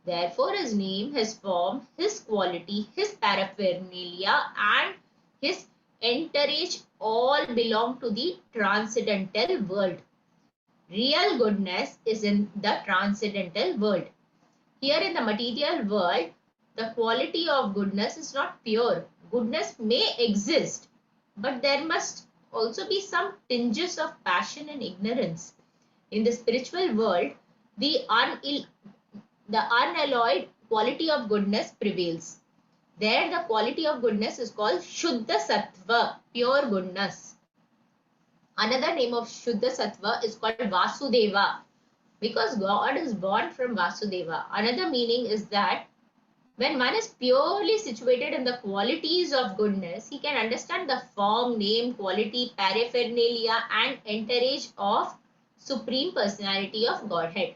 Therefore, his name, his form, his quality, his paraphernalia, and his entourage all belong to the transcendental world. Real goodness is in the transcendental world. Here in the material world, the quality of goodness is not pure. Goodness may exist, but there must also be some tinges of passion and ignorance. In the spiritual world, the unalloyed quality of goodness prevails. There, the quality of goodness is called Shuddha Sattva, pure goodness. Another name of Shuddha Sattva is called Vasudeva, because God is born from Vasudeva. Another meaning is that when one is purely situated in the qualities of goodness, he can understand the form, name, quality, paraphernalia, and entourage of Supreme Personality of Godhead.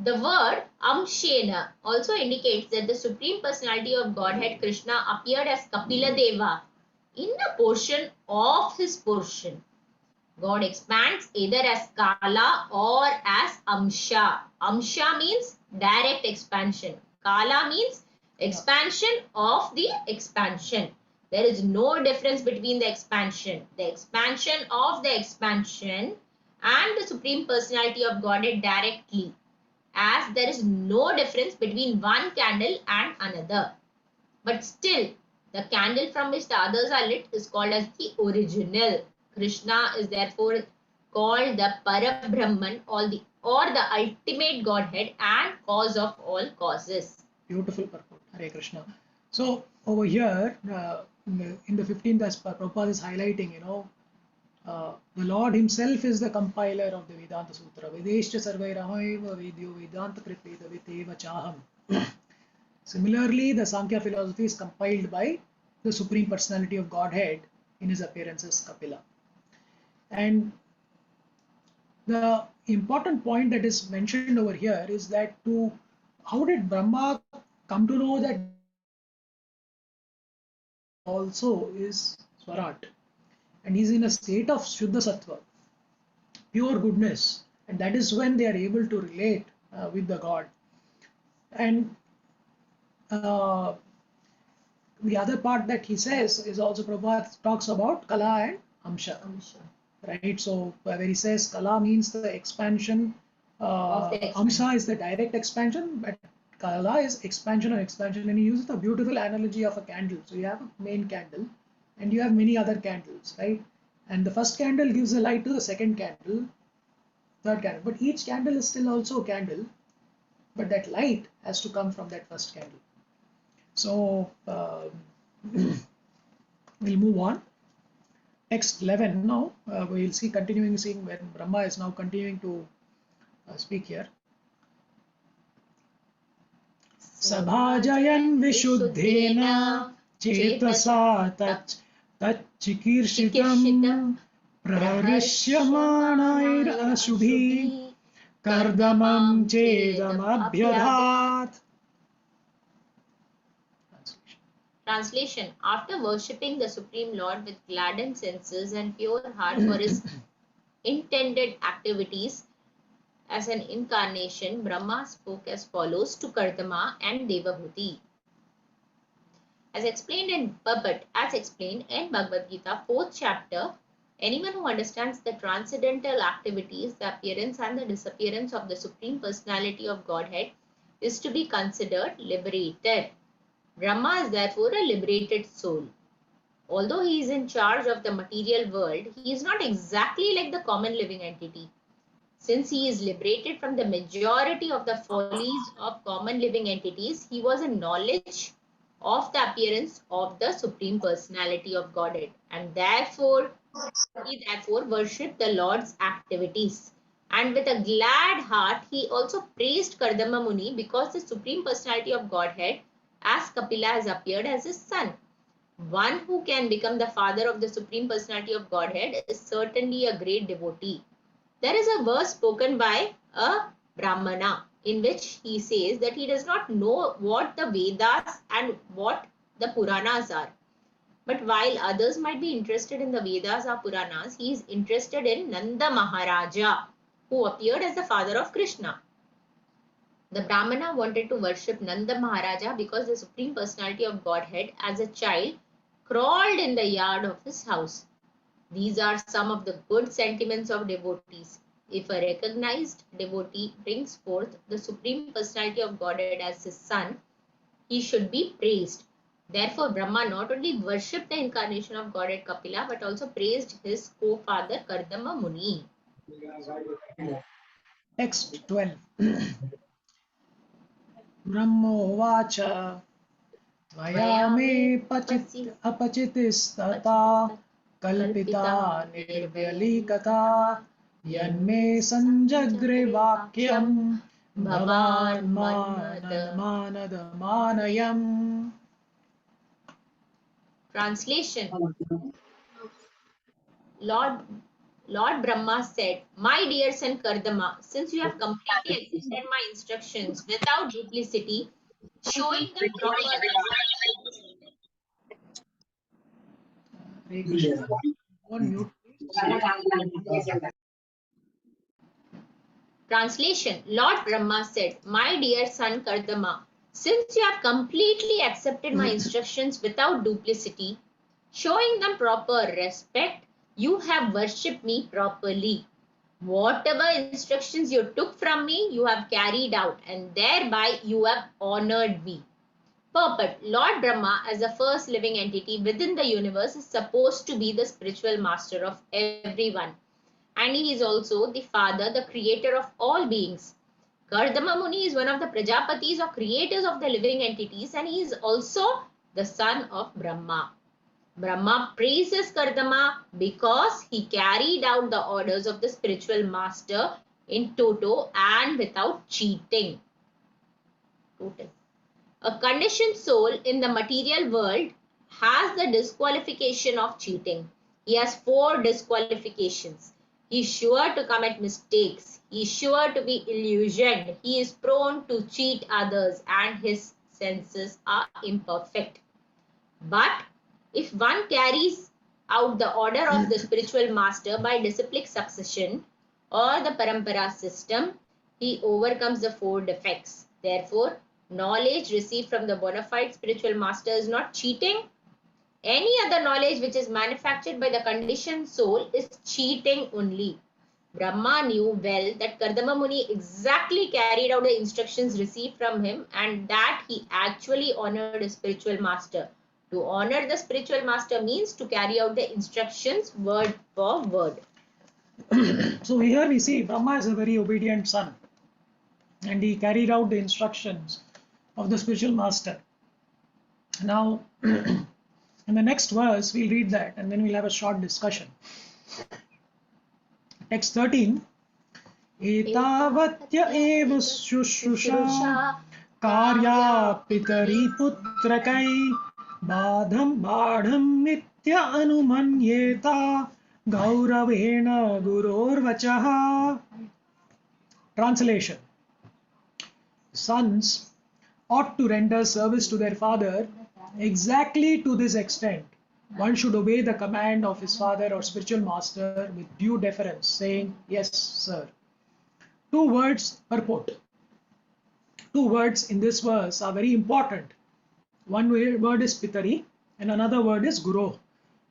The word Amshena also indicates that the Supreme Personality of Godhead Krishna appeared as Kapila Deva in a portion of his portion. God expands either as Kala or as Amsha. Amsha means direct expansion. Kala means expansion of the expansion. There is no difference between the expansion. The expansion of the expansion and the Supreme Personality of Godhead directly, as there is no difference between one candle and another. But still, the candle from which the others are lit is called as the original. Krishna is therefore called the Parabrahman or the ultimate Godhead and cause of all causes. Beautiful purport. Hare Krishna. So over here, in the 15th, as Prabhupada is highlighting, the Lord himself is the compiler of the Vedanta Sutra. Vedeshcha sarvairahaiva vedyo vedanta kripeta viteva chaham. Similarly, the Sankhya philosophy is compiled by the Supreme Personality of Godhead in his appearance as Kapila. And the important point that is mentioned over here is that how did Brahma come to know that also is Swarat? And he's in a state of Shuddha Sattva, pure goodness, and that is when they are able to relate with the God. And the other part that he says is also Prabhupada talks about Kala and Amsha. Right? So where he says Kala means the expansion, Amsha is the direct expansion, but Kala is expansion of expansion, and he uses a beautiful analogy of a candle. So you have a main candle, and you have many other candles, right? And the first candle gives a light to the second candle, third candle, but each candle is still also a candle, but that light has to come from that first candle. So we'll move on. Next 11 now, we'll see continuing seeing when Brahma is now continuing to speak here. Sabhajayan vishuddhena chetasa tachikirshikam prarishyamanayir ashubhi kardamam chedam abhyadhat. Translation. After worshipping the Supreme Lord with gladdened senses and pure heart for his intended activities as an incarnation, Brahma spoke as follows to Kardama and Devabhuti. As explained in Bhagavad Gita, 4th chapter, anyone who understands the transcendental activities, the appearance and the disappearance of the Supreme Personality of Godhead is to be considered liberated. Brahma is therefore a liberated soul. Although he is in charge of the material world, he is not exactly like the common living entity. Since he is liberated from the majority of the follies of common living entities, he was in knowledge of the appearance of the Supreme Personality of Godhead, and he worshipped the Lord's activities. And with a glad heart, he also praised Kardama Muni because the Supreme Personality of Godhead, as Kapila, has appeared as his son. One who can become the father of the Supreme Personality of Godhead is certainly a great devotee. There is a verse spoken by a Brahmana in which he says that he does not know what the Vedas and what the Puranas are. But while others might be interested in the Vedas or Puranas, he is interested in Nanda Maharaja, who appeared as the father of Krishna. The Brahmana wanted to worship Nanda Maharaja because the Supreme Personality of Godhead as a child crawled in the yard of his house. These are some of the good sentiments of devotees. If a recognized devotee brings forth the Supreme Personality of Godhead as his son, he should be praised. Therefore, Brahma not only worshipped the incarnation of Godhead Kapila, but also praised his co-father Kardama Muni. Text 12. Brahmovacha Tvaya me apachitistata kalpita nirvyalikata yanme sanjagre vakyam bhavan manadamanayam. Translation. Lord Brahma said, "My dear son Kardama, since you have completely accepted my instructions without duplicity, showing the proper On mute, Translation. Lord Brahma said, "My dear son Kardama, since you have completely accepted my instructions without duplicity, showing them proper respect, you have worshipped me properly. Whatever instructions you took from me, you have carried out, and thereby you have honored me." Purport. Lord Brahma, as the first living entity within the universe, is supposed to be the spiritual master of everyone. And he is also the father, the creator of all beings. Kardama Muni is one of the Prajapatis or creators of the living entities, and he is also the son of Brahma. Brahma praises Kardama because he carried out the orders of the spiritual master in toto and without cheating. A conditioned soul in the material world has the disqualification of cheating. He has 4 disqualifications. He is sure to commit mistakes. He is sure to be illusioned. He is prone to cheat others, and his senses are imperfect. But if one carries out the order of the spiritual master by disciplic succession or the parampara system, he overcomes the 4 defects. Therefore, knowledge received from the bona fide spiritual master is not cheating. Any other knowledge which is manufactured by the conditioned soul is cheating only. Brahma knew well that Kardama Muni exactly carried out the instructions received from him, and that he actually honored his spiritual master. To honor the spiritual master means to carry out the instructions word for word. So here we see Brahma is a very obedient son, and he carried out the instructions of the spiritual master. Now, in the next verse, we'll read that and then we'll have a short discussion. Text 13. Etavatya eva shushusha karya pitari putrakai badham nitya anumanyeta gauravena gurorvachaha. Translation. Sons ought to render service to their father exactly to this extent. One should obey the command of his father or spiritual master with due deference, saying, "Yes, sir." Two words purport. Two words in this verse are very important. One word is pitari and another word is guru.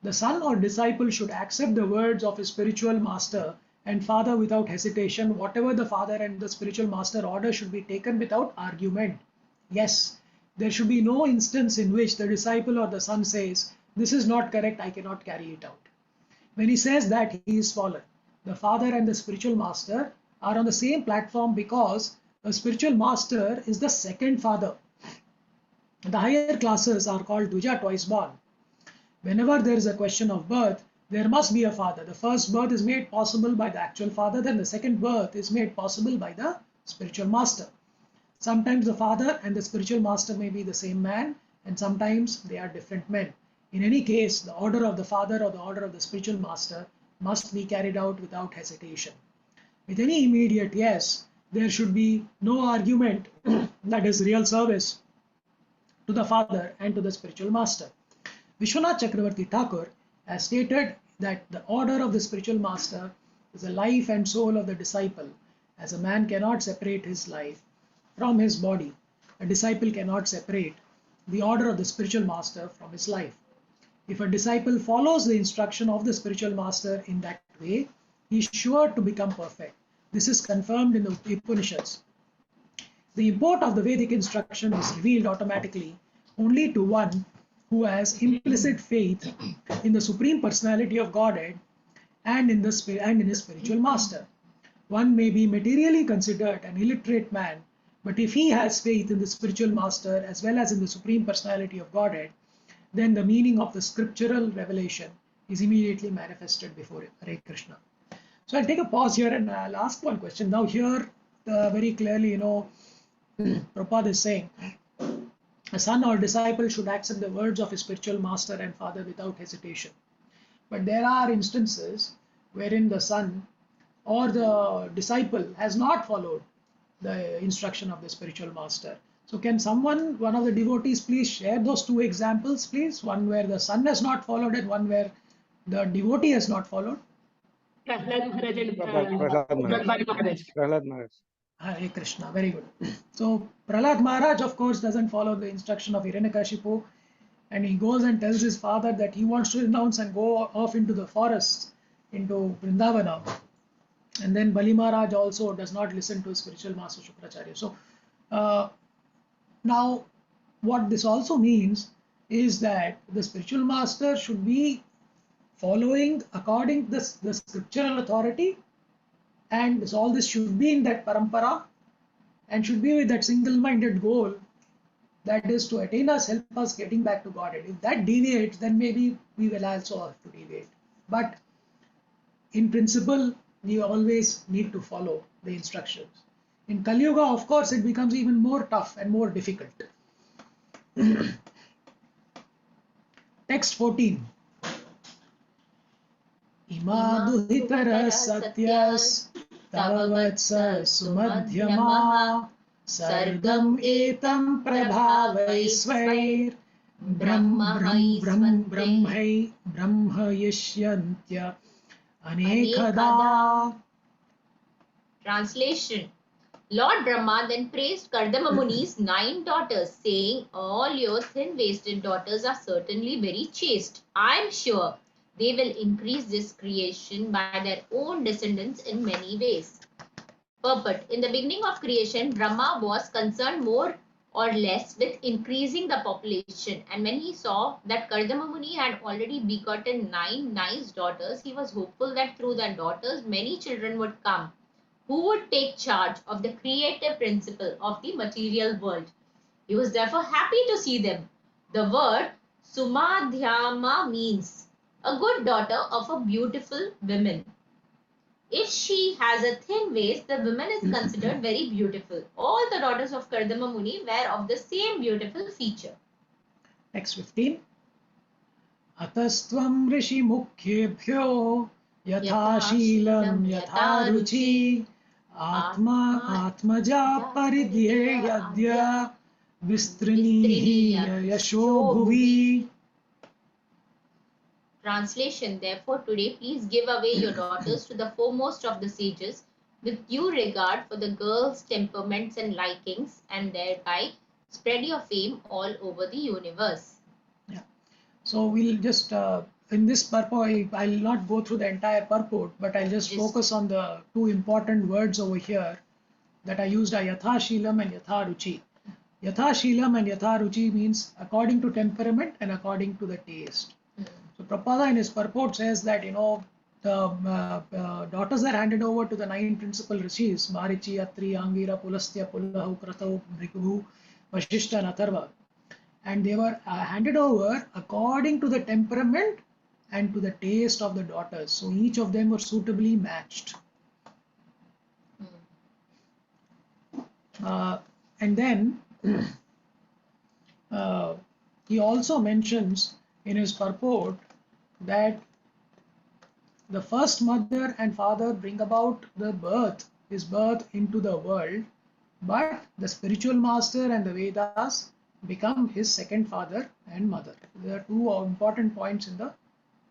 The son or disciple should accept the words of his spiritual master and father without hesitation. Whatever the father and the spiritual master order should be taken without argument. Yes, there should be no instance in which the disciple or the son says, "This is not correct, I cannot carry it out." When he says that, he is fallen. The father and the spiritual master are on the same platform because the spiritual master is the second father. The higher classes are called Dvija, twice born. Whenever there is a question of birth, there must be a father. The first birth is made possible by the actual father, then the second birth is made possible by the spiritual master. Sometimes the father and the spiritual master may be the same man, and sometimes they are different men. In any case, the order of the father or the order of the spiritual master must be carried out without hesitation. With any immediate yes, there should be no argument, that is real service to the father and to the spiritual master. Vishwanath Chakravarti Thakur has stated that the order of the spiritual master is the life and soul of the disciple. As a man cannot separate his life from his body, a disciple cannot separate the order of the spiritual master from his life. If a disciple follows the instruction of the spiritual master in that way, he is sure to become perfect. This is confirmed in the Upanishads. The import of the Vedic instruction is revealed automatically only to one who has implicit faith in the Supreme Personality of Godhead and in his spiritual master. One may be materially considered an illiterate man, but if he has faith in the spiritual master as well as in the Supreme Personality of Godhead, then the meaning of the scriptural revelation is immediately manifested before him. Hare Krishna. So I'll take a pause here and I'll ask one question. Now here, very clearly, Prabhupada is saying, a son or disciple should accept the words of his spiritual master and father without hesitation. But there are instances wherein the son or the disciple has not followed the instruction of the spiritual master. So can one of the devotees please share those two examples, please? One where the son has not followed and one where the devotee has not followed. Prahlad Maharaj and Prahlad Maharaj. Hare Krishna, very good. So Prahlad Maharaj, of course, doesn't follow the instruction of Hiranyakashipu, and he goes and tells his father that he wants to renounce and go off into the forests, into Vrindavana. And then Bali Maharaj also does not listen to his spiritual master Shukracharya. So now what this also means is that the spiritual master should be following according to the scriptural authority, and all this should be in that parampara and should be with that single-minded goal, that is to attain us, help us getting back to Godhead. If that deviates, then maybe we will also have to deviate. But in principle, we always need to follow the instructions. In Kali Yuga, of course, it becomes even more tough and more difficult. Text 14. Imaduhitara satyas tavavatsa sumadhyama sargam etam prabhavaisvair brahmayishyantya anekada. Translation. Lord Brahma then praised Kardama Muni's 9 daughters, saying, "All your thin-waisted daughters are certainly very chaste. I am sure they will increase this creation by their own descendants in many ways." Purport. In the beginning of creation, Brahma was concerned more or less with increasing the population. And when he saw that Kardama Muni had already begotten 9 nice daughters, he was hopeful that through their daughters many children would come who would take charge of the creative principle of the material world. He was therefore happy to see them. The word Sumadhyama means a good daughter of a beautiful woman. If she has a thin waist, the woman is considered very beautiful. All the daughters of Kardama Muni were of the same beautiful feature. Next 15. Atastvam rishi mukhyebhyo yatha shilam yatha ruchi atmaja paridyadya vistrinihi yasho bhuvi. Translation. Therefore, today please give away your daughters to the foremost of the sages with due regard for the girls' temperaments and likings, and thereby spread your fame all over the universe. Yeah. So we'll just in this purport, I'll not go through the entire purport, but I'll just focus on the two important words over here that I used are yatha shilam and yatha ruchi. Yatha shilam and yatha ruchi means according to temperament and according to the taste. So Prabhupada in his purport says that the daughters are handed over to the 9 principal rishis, Marichi, Atri, Angira, Pulastya, Pulahu, Kratau, Bhrikuhu, Vashishta and Atharva. And they were handed over according to the temperament and to the taste of the daughters. So each of them were suitably matched. And then he also mentions in his purport that the first mother and father bring about his birth into the world, but the spiritual master and the Vedas become his second father and mother. There are two important points in the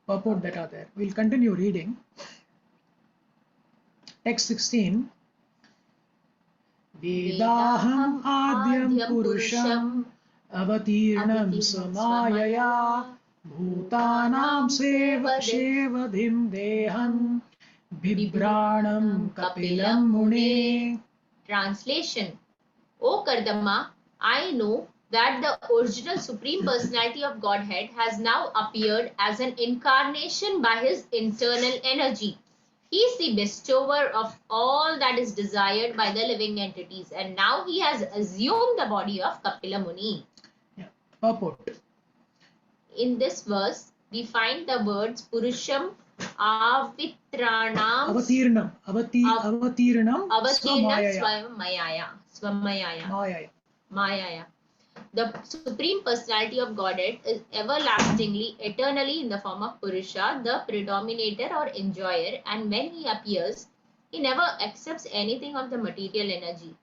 purport that are there. We'll continue reading. Text 16. Vedaham adyam purusham avatirnam samayaya bhutanam sevadhim deham bibranam kapilam mune. Translation. O Kardama, I know that the original Supreme Personality of Godhead has now appeared as an incarnation by his internal energy. He is the bestower of all that is desired by the living entities, and now he has assumed the body of Kapila Muni. Yeah. Purport. In this verse, we find the words Purusham Avitranam Avatirnam Swamayaya. Mayaya. The Supreme Personality of Godhead is everlastingly, eternally in the form of Purusha, the predominator or enjoyer, and when he appears, he never accepts anything of the material energy.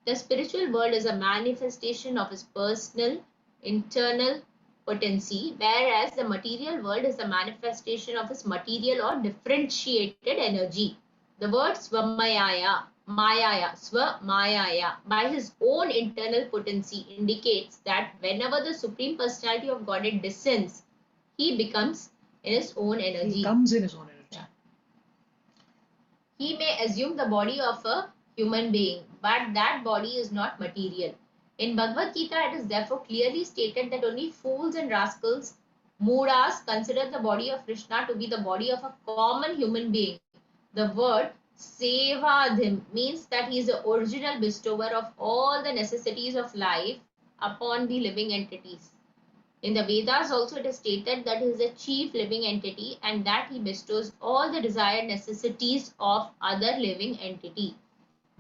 The spiritual world is a manifestation of his personal, internal potency, whereas the material world is a manifestation of his material or differentiated energy. The word Swamayaya, Swamayaya, by his own internal potency indicates that whenever the Supreme Personality of Godhead descends, he becomes in his own energy. He comes in his own energy. Yeah. He may assume the body of a human being, but that body is not material. In Bhagavad Gita, it is therefore clearly stated that only fools and rascals, Mudas, consider the body of Krishna to be the body of a common human being. The word Sevadhim means that he is the original bestower of all the necessities of life upon the living entities. In the Vedas also it is stated that he is a chief living entity and that he bestows all the desired necessities of other living entity.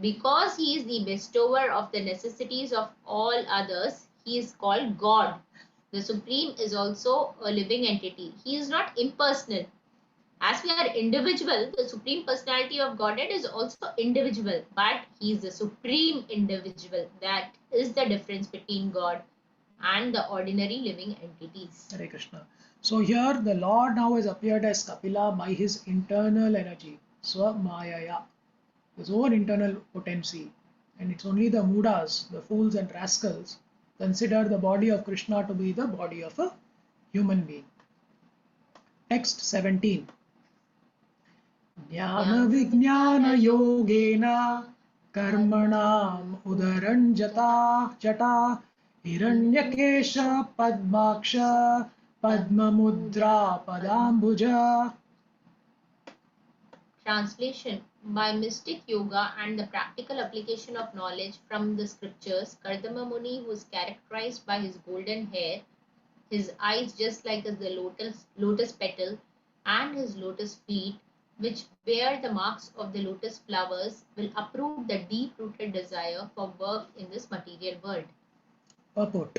Because he is the bestower of the necessities of all others, he is called God. The Supreme is also a living entity. He is not impersonal. As we are individual, the Supreme Personality of Godhead is also individual, but he is the supreme individual. That is the difference between God and the ordinary living entities. Hare Krishna. So here the Lord now has appeared as Kapila by his internal energy, Swamayaya, his own internal potency. And it's only the Mudas, the fools and rascals, consider the body of Krishna to be the body of a human being. Text 17. Jnana Vijnana Yogena कर्मणाम् उदरञ्जता जटा हिरण्यकेश पद्माक्ष पद्ममुद्रा पदाम्बुज. Translation: by mystic yoga and the practical application of knowledge from the scriptures, Kardama Muni, who is characterized by his golden hair, his eyes just like as the lotus petal, and his lotus feet, which bear the marks of the lotus flowers, will uproot the deep-rooted desire for work in this material world. Purport.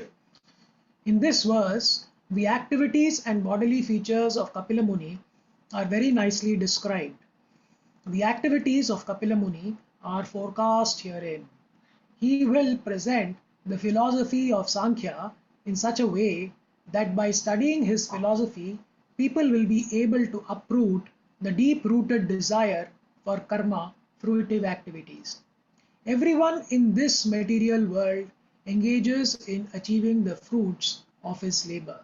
In this verse, the activities and bodily features of Kapila Muni are very nicely described. The activities of Kapila Muni are forecast herein. He will present the philosophy of Sankhya in such a way that by studying his philosophy, people will be able to uproot the deep-rooted desire for karma, fruitive activities. Everyone in this material world engages in achieving the fruits of his labor.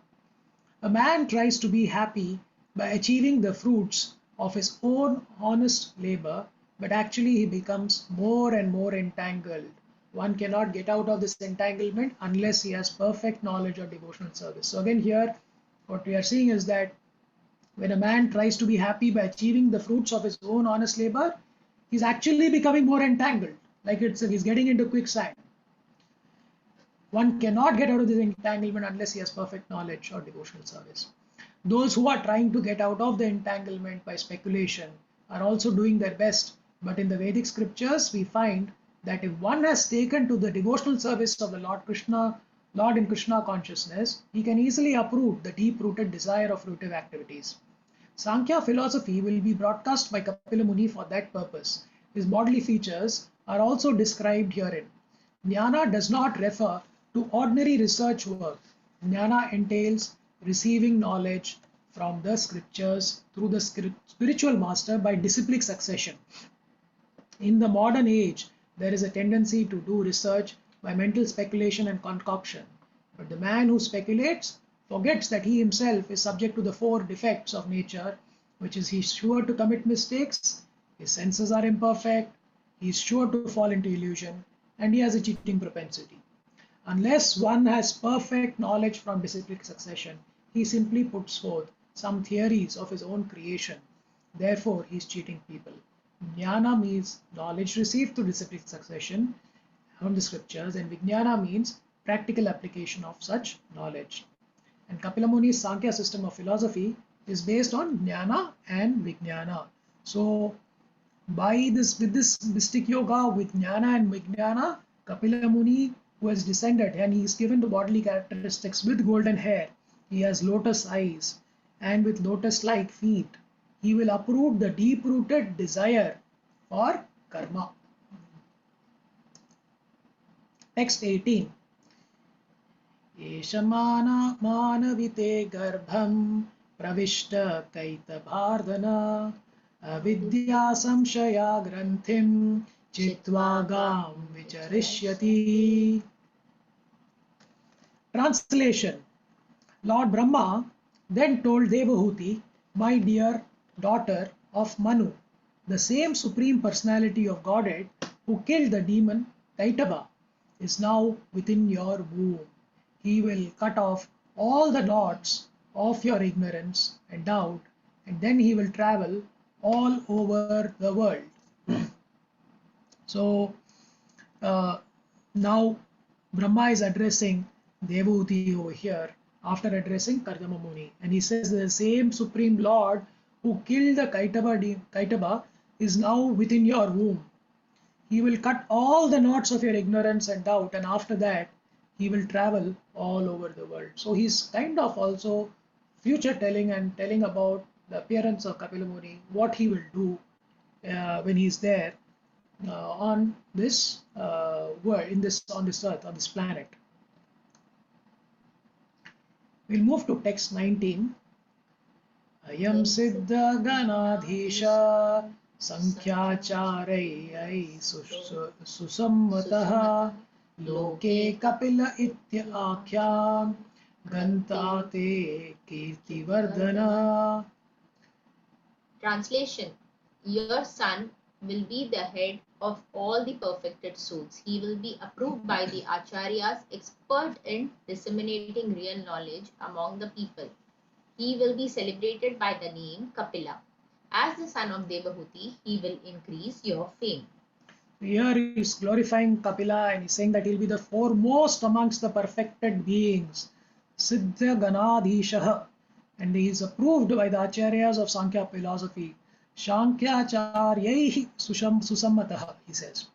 A man tries to be happy by achieving the fruits of his own honest labor, but actually he becomes more and more entangled. One cannot get out of this entanglement unless he has perfect knowledge or devotional service. So again here, what we are seeing is that when a man tries to be happy by achieving the fruits of his own honest labor, he's actually becoming more entangled, like he's getting into quicksand. One cannot get out of this entanglement unless he has perfect knowledge or devotional service. Those who are trying to get out of the entanglement by speculation are also doing their best, but in the Vedic scriptures we find that if one has taken to the devotional service of the Lord in Krishna consciousness, he can easily uproot the deep-rooted desire of fruitive activities. Sankhya philosophy will be broadcast by Kapila Muni for that purpose. His bodily features are also described herein. Jnana does not refer to ordinary research work. Jnana entails receiving knowledge from the scriptures through the spiritual master by disciplic succession. In the modern age, there is a tendency to do research by mental speculation and concoction. But the man who speculates forgets that he himself is subject to the four defects of nature, which is he is sure to commit mistakes, his senses are imperfect, he is sure to fall into illusion, and he has a cheating propensity. Unless one has perfect knowledge from disciplic succession, he simply puts forth some theories of his own creation. Therefore, he is cheating people. Jnana means knowledge received through disciplic succession from the scriptures, and Vijnana means practical application of such knowledge. And Kapila Muni's Sankhya system of philosophy is based on Jnana and Vijnana. So, with this mystic yoga with Jnana and Vijnana, Kapila Muni, who has descended and he is given the bodily characteristics with golden hair, he has lotus eyes, and with lotus-like feet, he will uproot the deep-rooted desire for karma. Text 18. Esha manavite garbham pravishta kaitabhardhana avidya samshaya granthim chitvagam vicharishyati. Translation. Lord Brahma then told Devahuti, my dear daughter of Manu, the same Supreme Personality of Godhead who killed the demon Kaitaba is now within your womb. He will cut off all the knots of your ignorance and doubt, and then he will travel all over the world. So now Brahma is addressing Devahuti over here after addressing Kardama Muni, and he says the same Supreme Lord who killed the Kaitaba is now within your womb. He will cut all the knots of your ignorance and doubt, and after that he will travel all over the world. So he's kind of also future telling and telling about the appearance of Kapila Muni, what he will do when he's there on this world, on this earth, on this planet. We'll move to text 19. Ayam siddha ganadhisha sankhyacharai susammatah loke kapila itya akhyam gantate kirtivardhana. Translation: your son will be the head of all the perfected souls. He will be approved by the acharyas, expert in disseminating real knowledge among the people. He will be celebrated by the name Kapila. As the son of Devahuti, he will increase your fame. Here he is glorifying Kapila and he's saying that he'll be the foremost amongst the perfected beings. Siddha Ganadhishaha. And he is approved by the acharyas of Sankhya philosophy. Shankyacharyaihi susammataha, he says.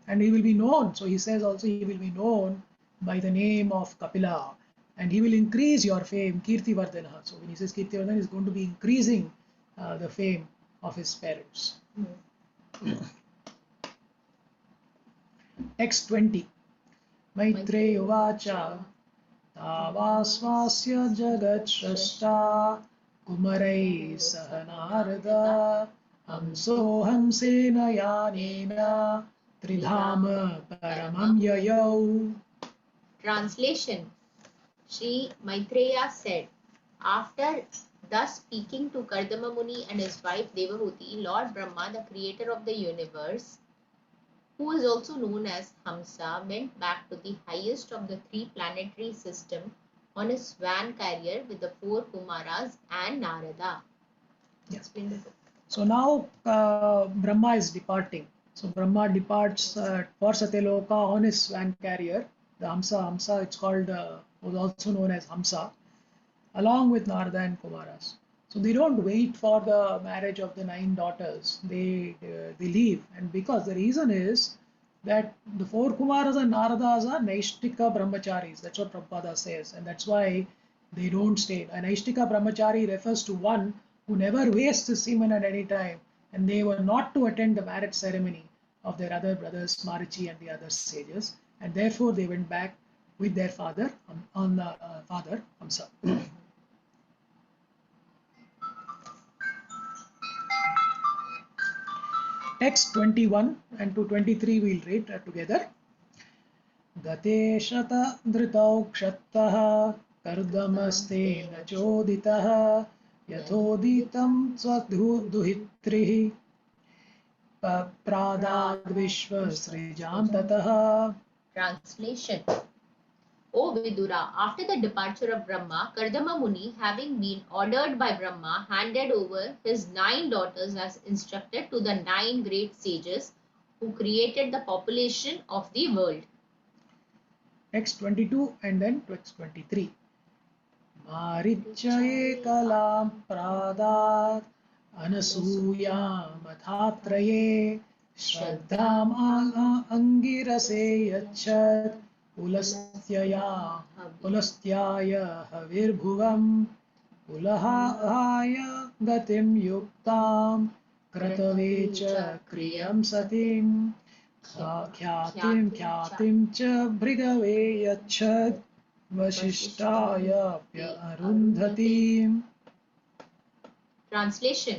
And he will be known, so he says also he will be known by the name of Kapila. And he will increase your fame, Kirti Vardhana. So when he says Kirti Vardhana, he is going to be increasing the fame of his parents. Text 20. Maitreya Uvacha Tavasvasya Jagat Shrashta Kumarai Sahanarada Hamso Hamsena Yanena Tridhama Paramam Yayau. Translation. Sri Maitreya said, after thus speaking to Kardama Muni and his wife Devahuti, Lord Brahma, the creator of the universe, who is also known as Hamsa, went back to the highest of the three planetary system on his swan carrier with the four Kumaras and Narada. Yes. So now Brahma is departing. So Brahma departs for Satyaloka on his swan carrier, the Hamsa, it's called, was also known as Hamsa, along with Narada and Kumaras. So they don't wait for the marriage of the 9 daughters. They leave, and because the reason is that the 4 Kumaras and Naradas are Naishtika Brahmacharis. That's what Prabhupada says, and that's why they don't stay. A Naishtika Brahmachari refers to one who never wastes his semen at any time, and they were not to attend the marriage ceremony of their other brothers Marichi and the other sages, and therefore they went back with their father father Hamsa. Text 21 and to 23 we'll read together. Gate shata dhritau kshattah kardamastena choditah yathoditam swadhuhitrihi pradad vishvasrijam tatah. Translation. O Vidura, after the departure of Brahma, Kardama Muni, having been ordered by Brahma, handed over his 9 daughters as instructed to the 9 great sages who created the population of the world. Text 22 and then text 23. Marichaye kalam pradat anasuyam athatraye shraddham angirase yachat Pulastyaya havirbhuvam Pulahaya gatim yuktam Kratavecha kriyam satim Khyatim cha brigave yachat Vashishtaya pya arundhatim. Translation.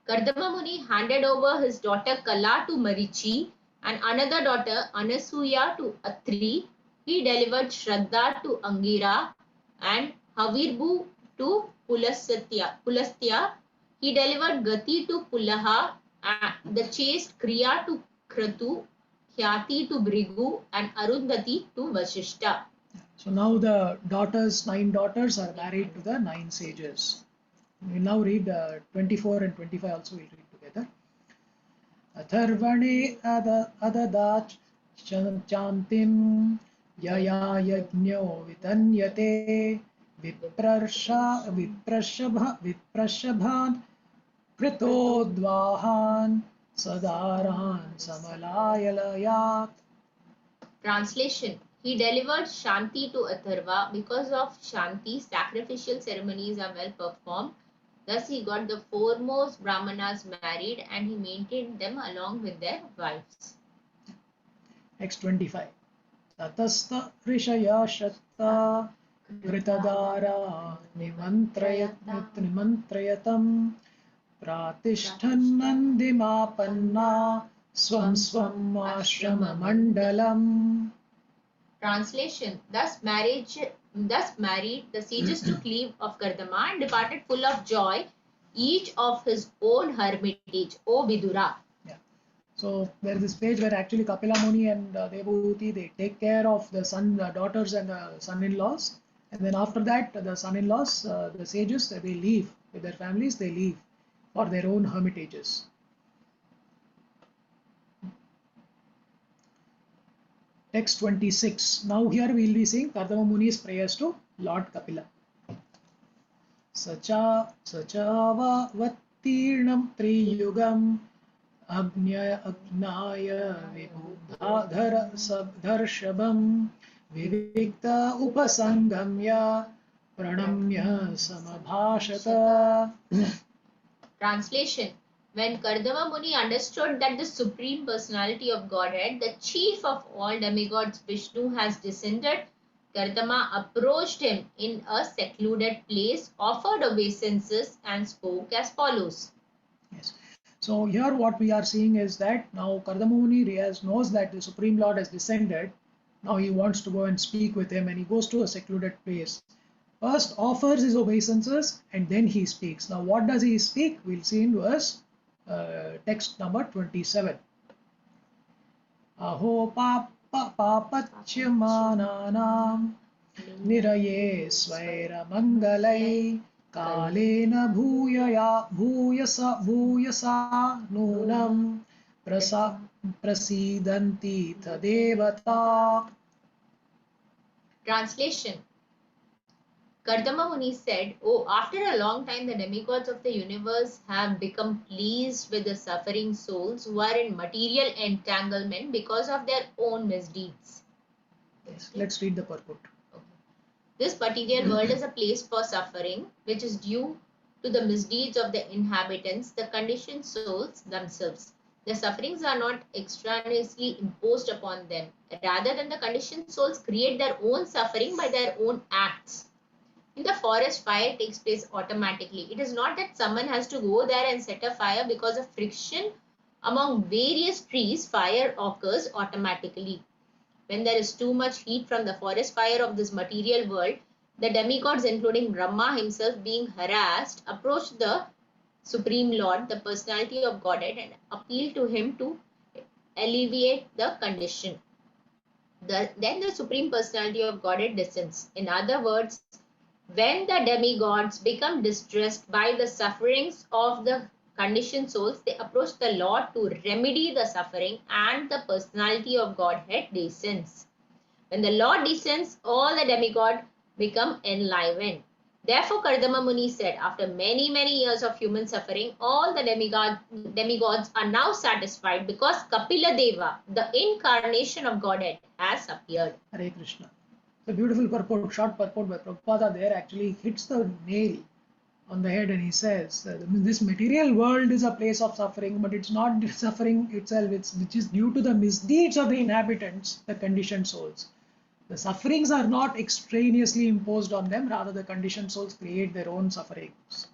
Kardama Muni handed over his daughter Kala to Marichi and another daughter Anasuya to Atri. He delivered Shraddha to Angira and Havirbhu to Pulastya. He delivered Gati to Pulaha, the chaste Kriya to Kratu, Khyati to Brigu, and Arundhati to Vashishta. So now the 9 daughters are married to the 9 sages. We will now read 24 and 25 also we'll read together. Atharvane adadach chantim yaya yajño vitanyate viprashabhan kritodvahan sadaran samalayalayat. Translation. He delivered Shanti to Atharva. Because of Shanti, sacrificial ceremonies are well performed. Thus he got the foremost Brahmanas married and he maintained them along with their wives. Text 25. Tatastha rishaya shatta gritadara nimantrayatam pratishthannandimapanna swam ashrama mandalam. Translation. Thus married, the sages took leave of Kardama and departed full of joy, each of his own hermitage. O Vidura. Yeah. So there is this page where actually Kapila Muni and Devabhuti, they take care of the daughters and the son-in-laws, and then after that the son-in-laws, the sages, they leave with their families, they leave for their own hermitages. Text 26. Now here we will be seeing Kardama Muni's prayers to Lord Kapila. Sacha vattirnam triyugam agnaya vibhudhadhar sabdharshabam vivikta upasangamya pranamya samabhashata. Translation. When Kardama Muni understood that the Supreme Personality of Godhead, the chief of all demigods Vishnu, has descended, Kardama approached him in a secluded place, offered obeisances, and spoke as follows. Yes. So here what we are seeing is that now Kardama Muni knows that the Supreme Lord has descended. Now he wants to go and speak with him, and he goes to a secluded place. First offers his obeisances and then he speaks. Now what does he speak? We'll see in verse text number 27. Aho papachymananam niraye svaira mangalai kalena bhuyasa nunam prasidanti tadevata. Translation. Kardama Muni said, "Oh, after a long time, the demigods of the universe have become pleased with the suffering souls who are in material entanglement because of their own misdeeds." Yes, let's read the purport. This material world is a place for suffering, which is due to the misdeeds of the inhabitants, the conditioned souls themselves. The sufferings are not extraneously imposed upon them. Rather than the conditioned souls create their own suffering by their own acts. In the forest, fire takes place automatically. It is not that someone has to go there and set a fire. Because of friction among various trees, fire occurs automatically. When there is too much heat from the forest fire of this material world, the demigods, including Brahma himself being harassed, approach the Supreme Lord, the personality of Godhead, and appeal to him to alleviate the condition. Then the Supreme Personality of Godhead descends. In other words, when the demigods become distressed by the sufferings of the conditioned souls, they approach the Lord to remedy the suffering, and the personality of Godhead descends. When the Lord descends, all the demigods become enlivened. Therefore, Kardama Muni said, after many, many years of human suffering, all the demigods are now satisfied because Kapila Deva, the incarnation of Godhead, has appeared. Hare Krishna. The beautiful purport, short purport by Prabhupada there actually hits the nail on the head, and he says this material world is a place of suffering, but it's not the suffering itself, which is due to the misdeeds of the inhabitants, the conditioned souls. The sufferings are not extraneously imposed on them, rather the conditioned souls create their own sufferings.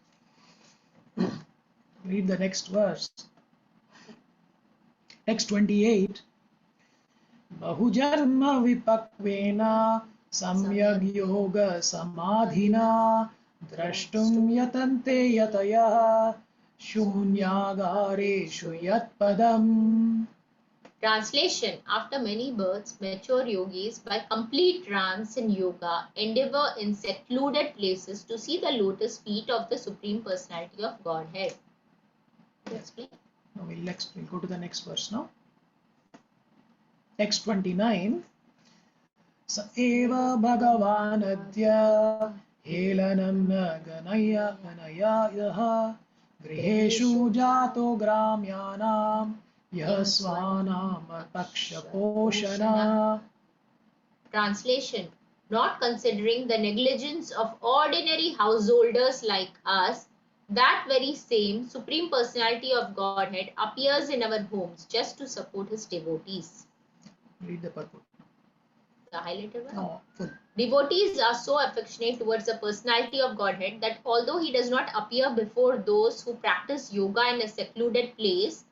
Read the next verse. Text 28. Bahujarma vipakvena samyag yoga samadhina drashtum yatante yataya shunyagareshu yatpadam. Translation. After many births, mature yogis, by complete trance in yoga, endeavor in secluded places to see the lotus feet of the Supreme Personality of Godhead. Explain. Now we'll go to the next verse now. Text 29. Sa eva bhagavan adya helanam na ganaya yaha griheshu jato gramyanam yasvanam pakshaposhana. Translation. Not considering the negligence of ordinary householders like us, that very same Supreme Personality of Godhead appears in our homes just to support his devotees. Read the purport. The highlighted one? No, full. Devotees are so affectionate towards the personality of Godhead that although he does not appear before those who practice yoga in a secluded place,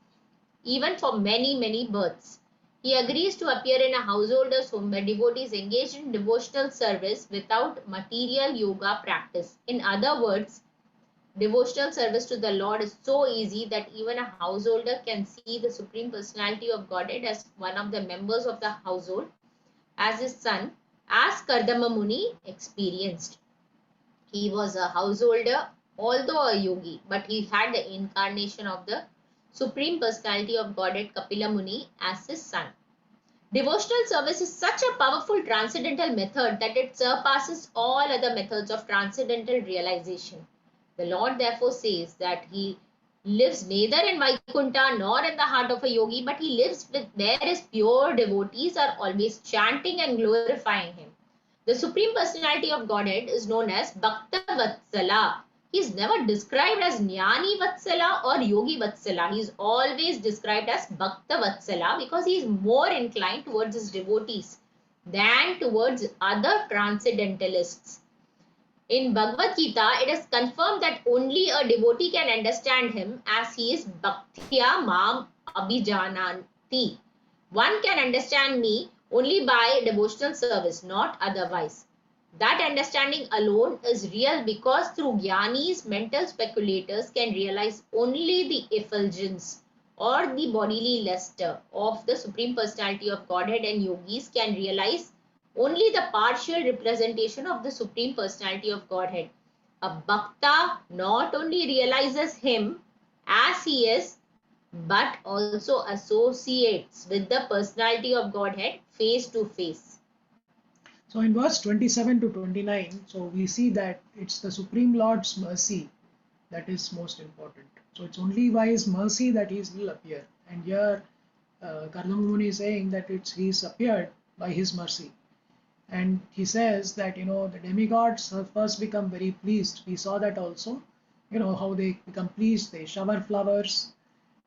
even for many, many births, he agrees to appear in a householder's home where devotees engage in devotional service without material yoga practice. In other words, Devotional service to the Lord is so easy that even a householder can see the Supreme Personality of Godhead as one of the members of the household, as his son, as Kardama Muni experienced. He was a householder, although a yogi, but he had the incarnation of the Supreme Personality of Godhead Kapila Muni as his son. Devotional service is such a powerful transcendental method that it surpasses all other methods of transcendental realization. The Lord therefore says that he lives neither in Vaikuntha nor in the heart of a yogi, but he lives where his pure devotees are always chanting and glorifying him. The Supreme Personality of Godhead is known as Bhakta Vatsala. He is never described as Jnani Vatsala or Yogi Vatsala. He is always described as Bhakta Vatsala because he is more inclined towards his devotees than towards other transcendentalists. In Bhagavad Gita, it is confirmed that only a devotee can understand him as he is Bhaktya Mam Abhijananti. One can understand me only by devotional service, not otherwise. That understanding alone is real because through Jnanis, mental speculators can realize only the effulgence or the bodily luster of the Supreme Personality of Godhead, and yogis can realize only the partial representation of the Supreme Personality of Godhead. A Bhakta not only realizes him as he is, but also associates with the Personality of Godhead face to face. So in verse 27 to 29, so we see that it's the Supreme Lord's mercy that is most important. So it's only by his mercy that he will appear. And here Kardama Muni is saying that he's appeared by his mercy. And he says that, the demigods have first become very pleased. We saw that also, how they become pleased, they shower flowers.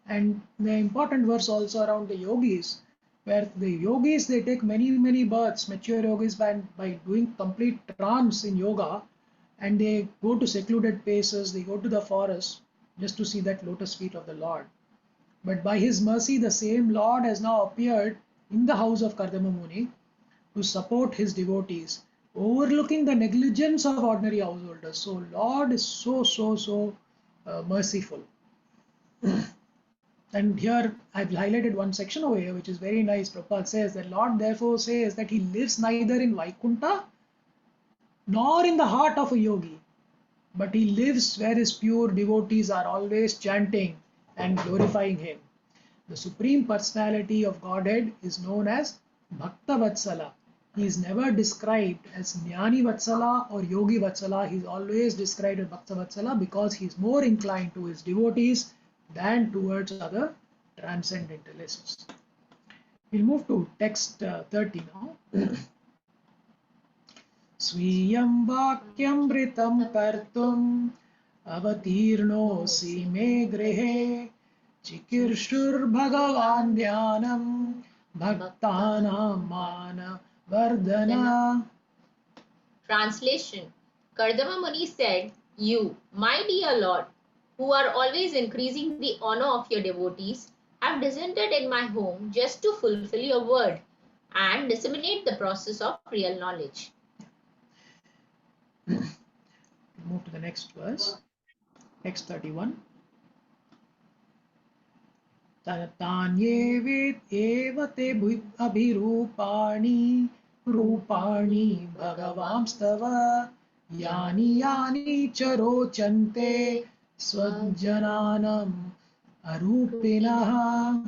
And the important verse also around the yogis, where the yogis, they take many births, mature yogis, by doing complete trance in yoga, and they go to secluded places, they go to the forest just to see that lotus feet of the Lord. But by his mercy, the same Lord has now appeared in the house of Kardama Muni to support his devotees, overlooking the negligence of ordinary householders. So Lord is so merciful. And here I've highlighted one section over here, which is very nice. Prabhupada says that Lord therefore says that he lives neither in Vaikuntha nor in the heart of a yogi, but he lives where his pure devotees are always chanting and glorifying him. The Supreme Personality of Godhead is known as Bhakta Vatsala. He is never described as Jnani Vatsala or Yogi Vatsala. He is always described as Bhakta Vatsala because he is more inclined to his devotees than towards other transcendentalists. We'll move to text 30 now. Swiyam vakyamritam kartum avatirnosi me grihe chikirshur bhagavan dhyanam bhaktanam mana vardhana. Translation. Kardama Muni said, "You, my dear Lord, who are always increasing the honor of your devotees, have descended in my home just to fulfill your word and disseminate the process of real knowledge." Move to the next verse, text 31. Tanyevit evate abhirupani rupani bhagavamstava yani charocante swajjananam arupinaha.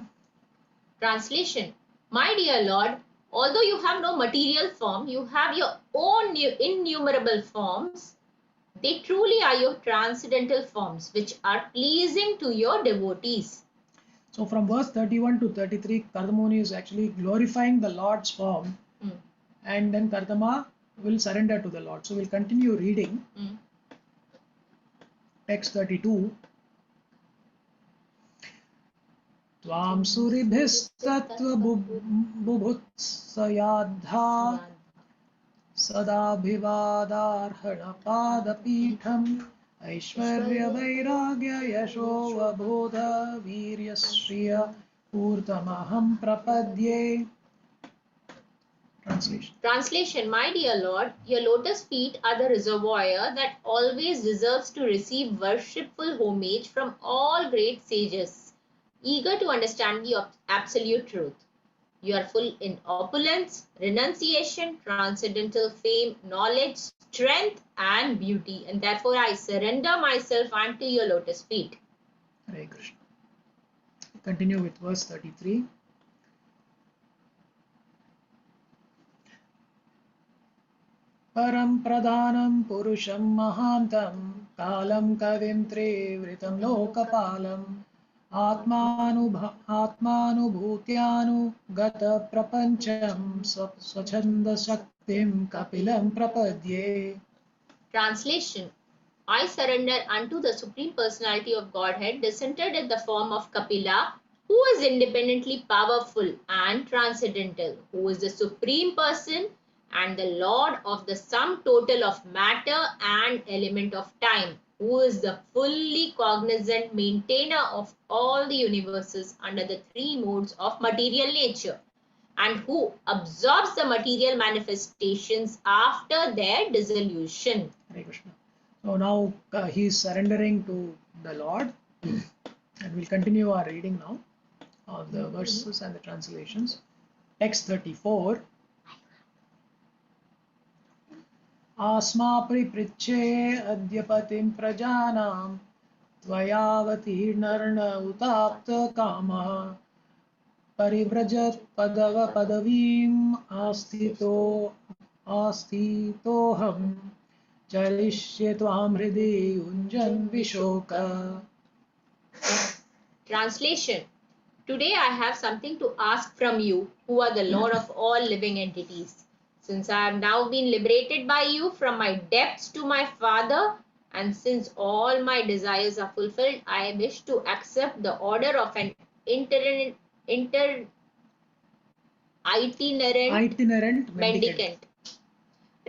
Translation. My dear Lord, although you have no material form, you have your own innumerable forms. They truly are your transcendental forms, which are pleasing to your devotees. So from verse 31 to 33, Kardama Muni is actually glorifying the Lord's form, and then Kardama will surrender to the Lord. So we'll continue reading. Text 32. Tvam suribhistattva bubhutsayadha sadabhivadarhana padapitham Aishwarya Vairagya Yasho Vabodha Virya Shriya Urtamaham Prapadye. Translation. Translation, my dear Lord, your lotus feet are the reservoir that always deserves to receive worshipful homage from all great sages, eager to understand the absolute truth. You are full in opulence, renunciation, transcendental fame, knowledge, strength, and beauty, and therefore I surrender myself unto your lotus feet. Hare Krishna. Continue with verse 33. Param pradhanam purusham mahantam kalam kavim trivritam lokapalam atmanubhutyanu gata prapancham swachanda shaktim kapilam prapadye. Translation, I surrender unto the Supreme Personality of Godhead, descended in the form of Kapila, who is independently powerful and transcendental, who is the Supreme Person and the Lord of the sum total of matter and element of time, who is the fully cognizant maintainer of all the universes under the three modes of material nature, and who absorbs the material manifestations after their dissolution. Hare Krishna. So now he is surrendering to the Lord, and we'll continue our reading now of the verses and the translations. Text 34. Asma pripritche adyapatim prajanam tvayavatirnarna utapta kama parivrajat padavim astitoham charishye tvam hridi unjan vishoka. Translation, today I have something to ask from you, who are the Lord of all living entities. Since I have now been liberated by you from my debts to my Father, and since all my desires are fulfilled, I wish to accept the order of an itinerant mendicant.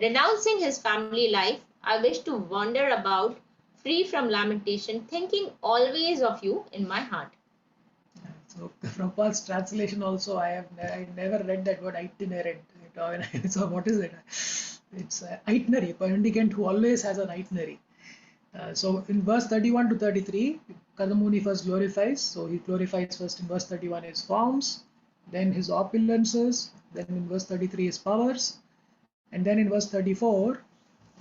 Renouncing his family life, I wish to wander about, free from lamentation, thinking always of you in my heart. So Prabhupada's translation also, I never read that word itinerant. So what is it? It's itinerary, a mendicant who always has an itinerary. So in verse 31 to 33, Kadamuni first glorifies. So he glorifies first in verse 31 his forms, then his opulences, then in verse 33 his powers, and then in verse 34,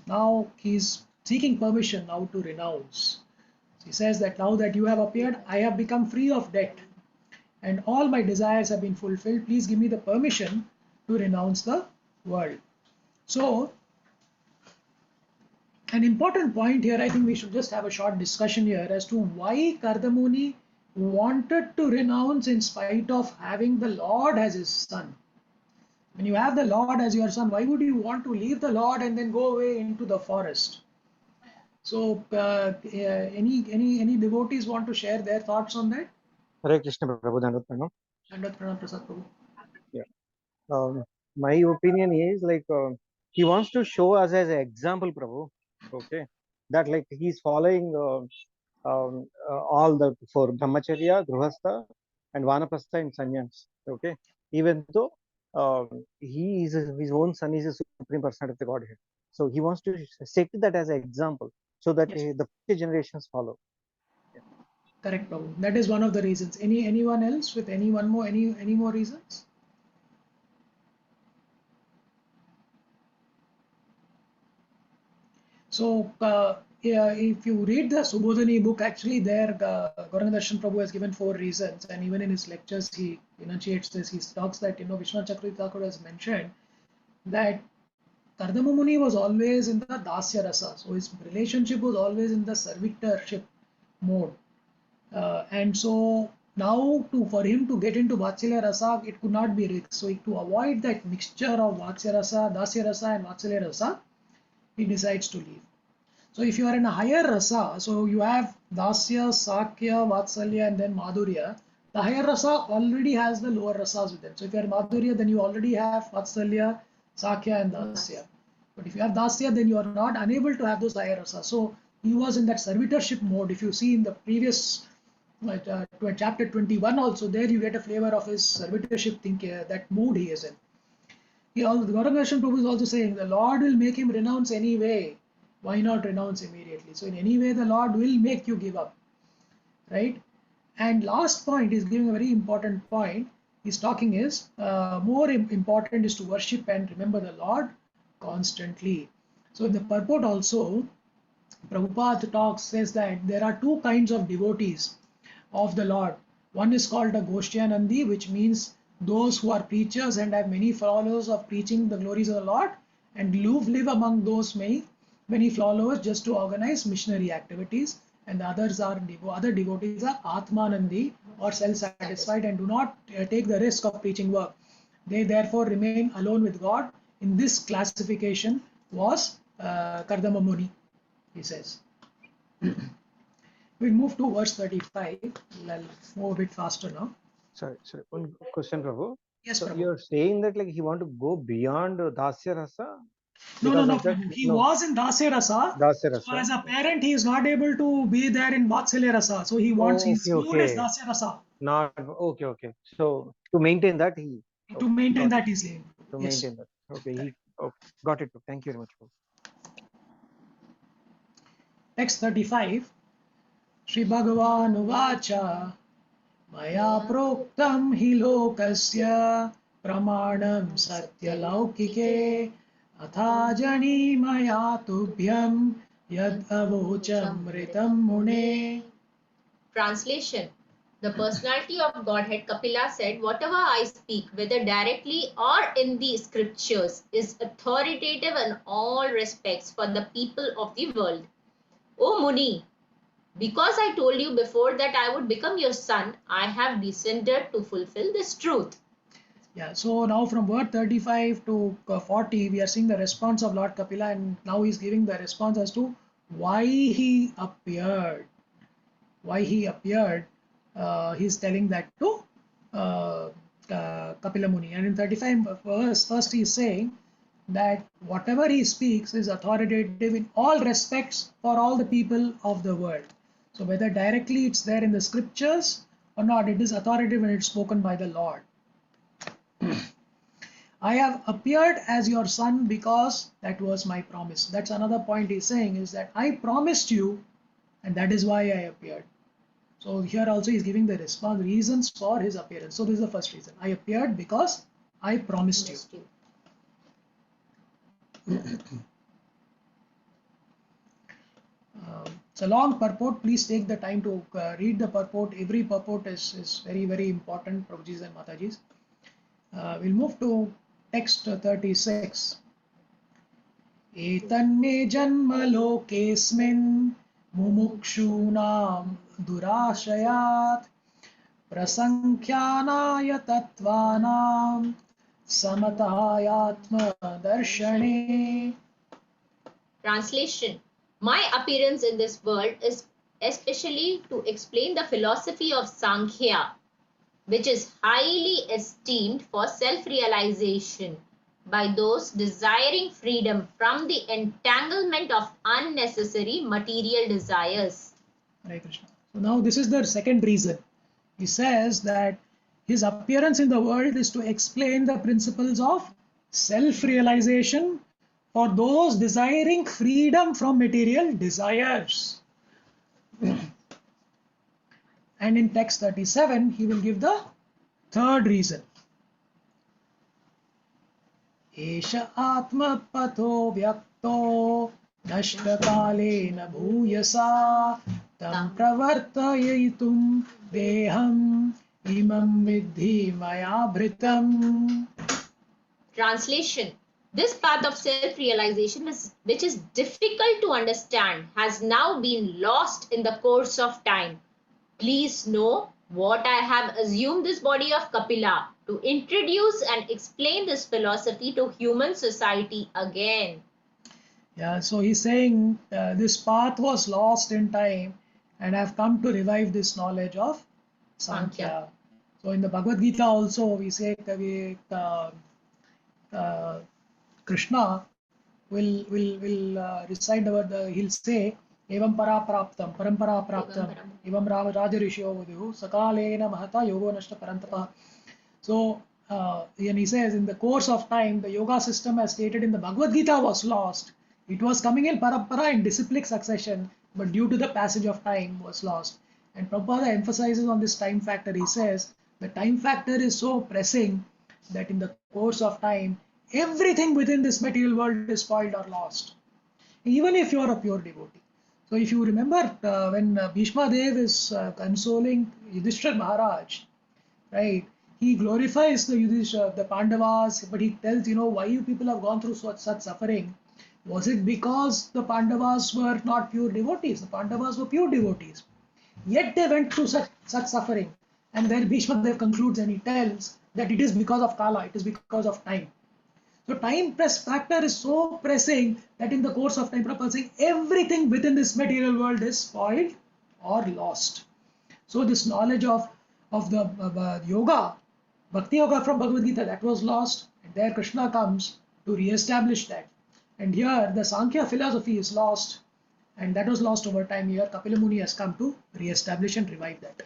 now he's seeking permission now to renounce. He says that now that you have appeared, I have become free of debt and all my desires have been fulfilled. Please give me the permission to renounce the world. So an important point here, I think we should just have a short discussion here as to why Kardamuni wanted to renounce in spite of having the Lord as his son. When you have the Lord as your son, why would you want to leave the Lord and then go away into the forest? So any devotees want to share their thoughts on that? Hare Krishna Prabhu, Dandavat Pranam. Dandavat Pranam Prasad Prabhu. My opinion is he wants to show us as an example, Prabhu. Okay, that he's following all the four Brahmacharya, Grihastha, and Vanaprastha and Sannyas. Okay, even though he is his own son is a supreme personality of the Godhead, so he wants to set that as an example so that Yes. the future generations follow. Correct, Prabhu. That is one of the reasons. Anyone else with any more reasons? So if you read the Subodhani book, actually there Gauranga Prabhu has given 4 reasons, and even in his lectures he enunciates this. He talks that Vishwanath Chakravarti Thakur has mentioned that Kardama Muni was always in the Dasya Rasa, so his relationship was always in the servitorship mode, and so now for him to get into Vatsalya Rasa, it could not be risk. So to avoid that mixture of Vatsalya Rasa, Dasya Rasa and Vatsalya Rasa, he decides to leave. So if you are in a higher rasa, so you have Dasya, Sakya, Vatsalya and then Madhurya. The higher rasa already has the lower rasas with them. So if you are Madhurya, then you already have Vatsalya, Sakya and Dasya. But if you have Dasya, then you are not unable to have those higher rasas. So he was in that servitorship mode. If you see in the previous chapter 21 also, there you get a flavor of his servitorship that mood he is in. Gauranga Prabhu is also saying the Lord will make him renounce anyway. Why not renounce immediately? So in any way the Lord will make you give up, right? And last point is giving a very important point. He's talking is more important is to worship and remember the Lord constantly. So in the purport also, Prabhupada talks says that there are two kinds of devotees of the Lord. One is called a Goshtyanandi, which means those who are preachers and have many followers of preaching the glories of the Lord, and live among those many followers just to organize missionary activities. And the others are other devotees are Atmanandi, or self-satisfied, and do not take the risk of preaching work. They therefore remain alone with God. In this classification was Kardama Muni, he says. We'll move to verse 35. I'll move a bit faster now. Sorry. One question, Prabhu. Yes, So Prabhu. you're saying that like he want to go beyond Dasya Rasa? No, Because of that, Prabhu. He no. was in Dasya Rasa. Dasya So Rasa. as a parent, he is not able to be there in Vatsalya Rasa. So he wants his mood is Dasya Rasa. Not okay. So to maintain that, he To maintain got that he's living. it. To Yes. maintain that. Okay, got it. Thank you very much. Text 35. Sri Bhagavan Uvacha Maya Proktam hi lokasya pramanam satya laukike atha jani maya tubhyam yad avocham ritam mune. Translation. The personality of Godhead Kapila said, whatever I speak, whether directly or in the scriptures, is authoritative in all respects for the people of the world. O Muni, because I told you before that I would become your son, I have descended to fulfill this truth. Yeah, so now from word 35 to 40, we are seeing the response of Lord Kapila, and now he's giving the response as to why he appeared. Why he appeared, he's telling that to Kapila Muni. And in 35 verse, first he's saying that whatever he speaks is authoritative in all respects for all the people of the world. So whether directly it's there in the scriptures or not, it is authoritative when it's spoken by the Lord. I have appeared as your son because that was my promise. That's another point he's saying, is that I promised you and that is why I appeared. So here also he's giving the response, reasons for his appearance. So this is the first reason. I appeared because I promised you. It's a long purport. Please take the time to read the purport. Every purport is very, very important, Prabhujis and Matajis. We'll move to text 36. Etanme janma lokesmin mumukshunam durashayat prasankhyanaya tattvanam samatayatma darshane. Translation. My appearance in this world is especially to explain the philosophy of Sankhya, which is highly esteemed for self-realization by those desiring freedom from the entanglement of unnecessary material desires. Hare Krishna. So now this is the second reason. He says that his appearance in the world is to explain the principles of self-realization for those desiring freedom from material desires. And in text 37, he will give the third reason. Esha atma patho vyakto nashtakalena bhuyasa tam pravartayitum deham imam vidhi maya bhritam. Translation. This path of self-realization, which is difficult to understand, has now been lost in the course of time. Please know what I have assumed this body of Kapila to introduce and explain this philosophy to human society again. Yeah, so he's saying this path was lost in time and I've come to revive this knowledge of Sankhya. So in the Bhagavad Gita also we say Krishna will recite he'll say evam para praptam parampara praptam evam raja rishyo vidhu sakalena mahata yogo nashta parantapa. So and he says, in the course of time, the yoga system as stated in the Bhagavad Gita was lost. It was coming in parampara in disciplic succession, but due to the passage of time was lost. And Prabhupada emphasizes on this time factor. He says the time factor is so pressing that in the course of time, everything within this material world is spoiled or lost, even if you are a pure devotee. So if you remember when Bhishma Dev is consoling Yudhishthira Maharaj, right? He glorifies the Pandavas, but he tells, why you people have gone through such suffering. Was it because the Pandavas were not pure devotees? The Pandavas were pure devotees. Yet they went through such suffering. And then Bhishma Dev concludes and he tells that it is because of Kala, it is because of time. So time press factor is so pressing that in the course of time, Prabhupada saying everything within this material world is spoiled or lost. So this knowledge of the yoga, Bhakti Yoga from Bhagavad Gita, that was lost, and there Krishna comes to re-establish that. And here the Sankhya philosophy is lost, and that was lost over time. Here Kapila Muni has come to re-establish and revive that.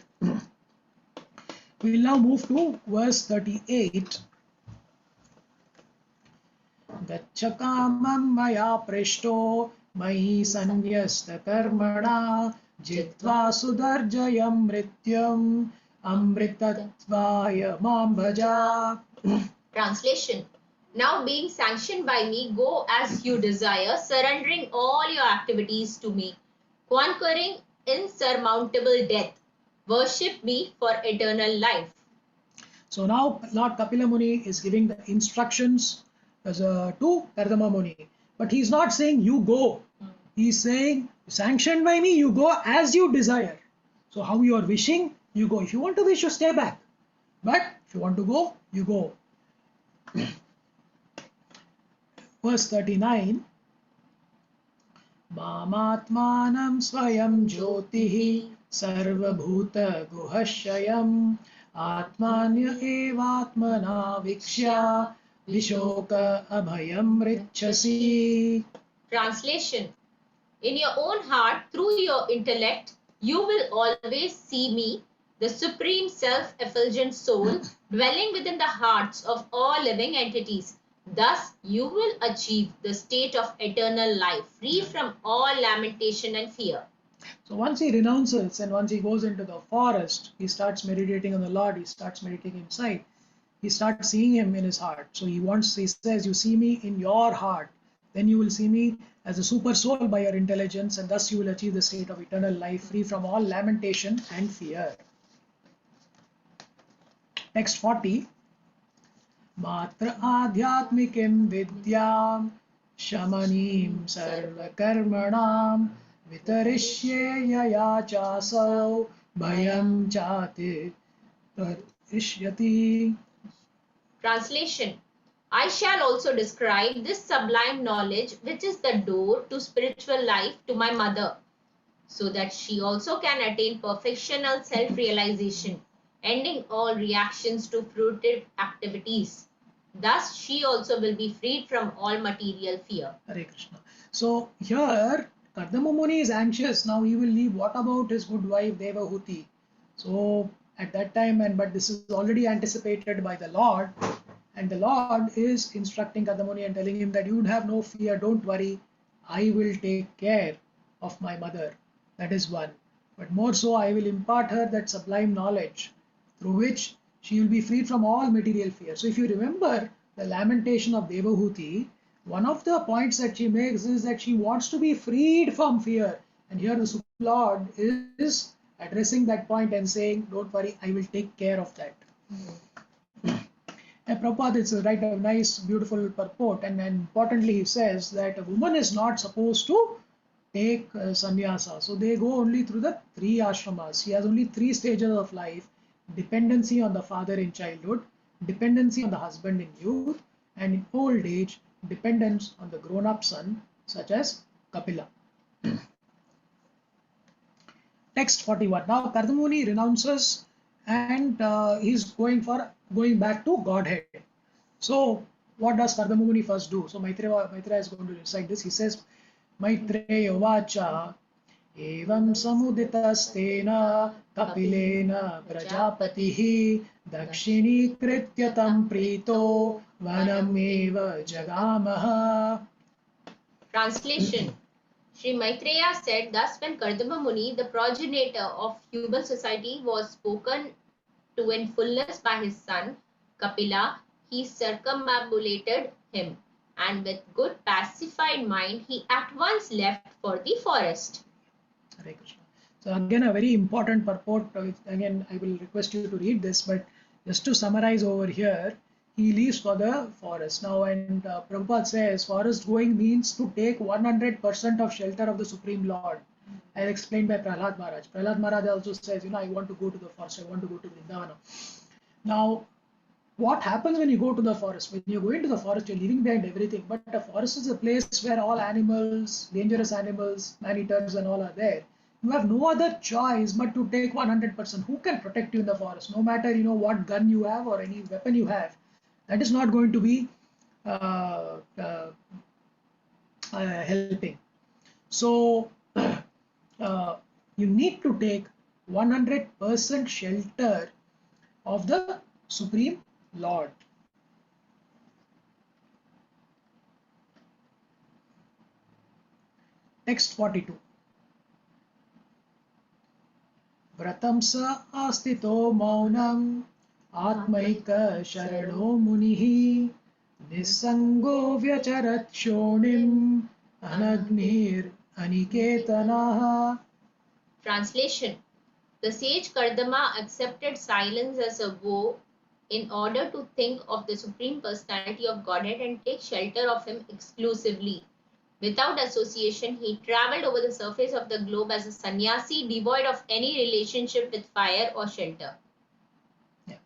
We will now move to verse 38. Gaccha kamam maya prishto mahi sanyasta karmana jitva sudarjayam mrityam amritatvaya mam bhaja. Translation. Now being sanctioned by me, go as you desire, surrendering all your activities to me, conquering insurmountable death. Worship me for eternal life. So now Lord Kapila Muni is giving the instructions to Kardama Muni. But he's not saying you go. He's saying sanctioned by me, you go as you desire. So how you are wishing, you go. If you want to wish, you stay back. But if you want to go, you go. Verse 39. Mamatmanam swayam jyotihi sarvabhuta guhashayam atmanya evatmana vikshya vishoka abhayam richasi. Translation. In your own heart, through your intellect, you will always see me, the supreme self-effulgent soul, dwelling within the hearts of all living entities. Thus, you will achieve the state of eternal life, free from all lamentation and fear. So once he renounces and once he goes into the forest, he starts meditating on the Lord, he starts meditating inside, he starts seeing him in his heart. So he says, you see me in your heart, then you will see me as a super soul by your intelligence, and thus you will achieve the state of eternal life, free from all lamentation and fear. Text 40. Matra adhyatmikim vidyam shamanim sarva karmanam vitarishye yaya chasau bhayam chati tarishyati. Translation. I shall also describe this sublime knowledge which is the door to spiritual life to my mother, so that she also can attain perfectional self-realization, ending all reactions to fruitive activities. Thus, she also will be freed from all material fear. Hare Krishna. So here, Kardama Muni is anxious. Now he will leave. What about his good wife Devahuti? So at that time, but this is already anticipated by the Lord. And the Lord is instructing Kardama Muni and telling him that you would have no fear, don't worry. I will take care of my mother. That is one. But more so, I will impart her that sublime knowledge through which she will be freed from all material fear. So if you remember the lamentation of Devahuti, one of the points that she makes is that she wants to be freed from fear. And here the Supreme Lord is addressing that point and saying, don't worry, I will take care of that. And Prabhupada, it's a nice, beautiful purport. And importantly, he says that a woman is not supposed to take sannyasa. So they go only through the 3 ashramas. She has only 3 stages of life: dependency on the father in childhood, dependency on the husband in youth, and in old age, dependence on the grown-up son, such as Kapila. Text 41. Now Kardama Muni renounces and he's going back to Godhead. So what does Kardama Muni first do? So Maitreya is going to recite this. He says, Maitreya vacha Evam samuditastena kapilena prajapatihi dakshini tam prito vanam eva jagamaha. Translation. Sri Maitreya said, thus when Kardama Muni, the progenitor of human society, was spoken to in fullness by his son Kapila, he circumambulated him, and with good pacified mind, he at once left for the forest. Hare Krishna. So again, a very important purport. Again, I will request you to read this, but just to summarize over here, he leaves for the forest now, and Prabhupada says forest going means to take 100% of shelter of the Supreme Lord, as explained by Prahlad Maharaj. Prahlad Maharaj also says, I want to go to the forest, I want to go to Vrindavana. Now, what happens when you go to the forest? When you go into the forest, you're leaving behind everything. But a forest is a place where all animals, dangerous animals, man-eaters and all are there. You have no other choice but to take 100%. Who can protect you in the forest? No matter what gun you have or any weapon you have, that is not going to be helping. So you need to take 100% shelter of the Supreme Lord. Text 42. Vratam sa astito maunam atmaika sharano munihi nisango vyacharat shonim anagnir aniketanaha. Translation. The sage Kardama accepted silence as a vow in order to think of the Supreme Personality of Godhead and take shelter of him exclusively. Without association, he travelled over the surface of the globe as a sannyasi, devoid of any relationship with fire or shelter. Yeah.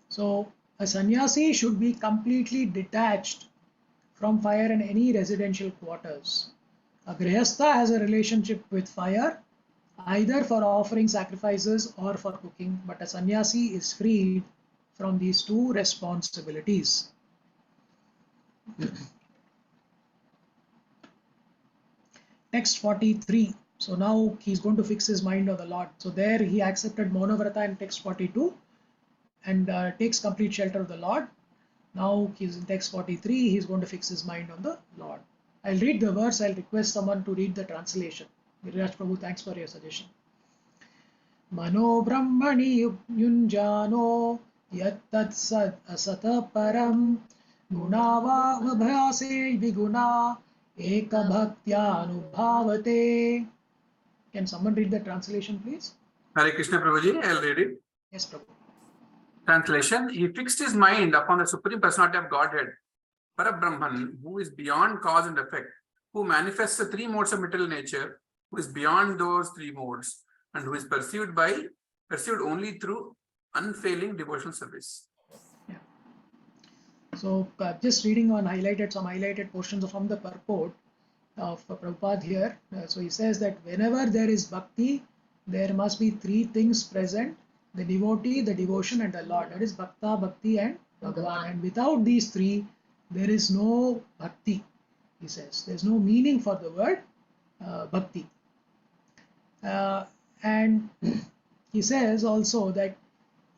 So a sannyasi should be completely detached from fire and any residential quarters. A grihastha has a relationship with fire, either for offering sacrifices or for cooking, but a sannyasi is freed from these two responsibilities. Text 43. So now he's going to fix his mind on the Lord. So there he accepted Maunavrata in text 42 and takes complete shelter of the Lord. Now he's in text 43. He's going to fix his mind on the Lord. I'll read the verse. I'll request someone to read the translation. Giriraj Prabhu, thanks for your suggestion. Mano brahmani yunjano yattat sat asata param gunava vabhyase viguna eka bhaktyanubhavate. Can someone read the translation, please? Hare Krishna Prabhuji, I'll read it. Yes, Prabhu. Translation. He fixed his mind upon the Supreme Personality of Godhead, Parabrahman, who is beyond cause and effect, who manifests the three modes of material nature, who is beyond those three modes, and who is pursued only through unfailing devotional service. Yeah. So just reading on some highlighted portions from the purport of Prabhupada here. So he says that whenever there is bhakti, there must be three things present: the devotee, the devotion, and the Lord. That is bhakta, bhakti, and Bhagavan. And without these three, there is no bhakti. He says there is no meaning for the word bhakti. And he says also that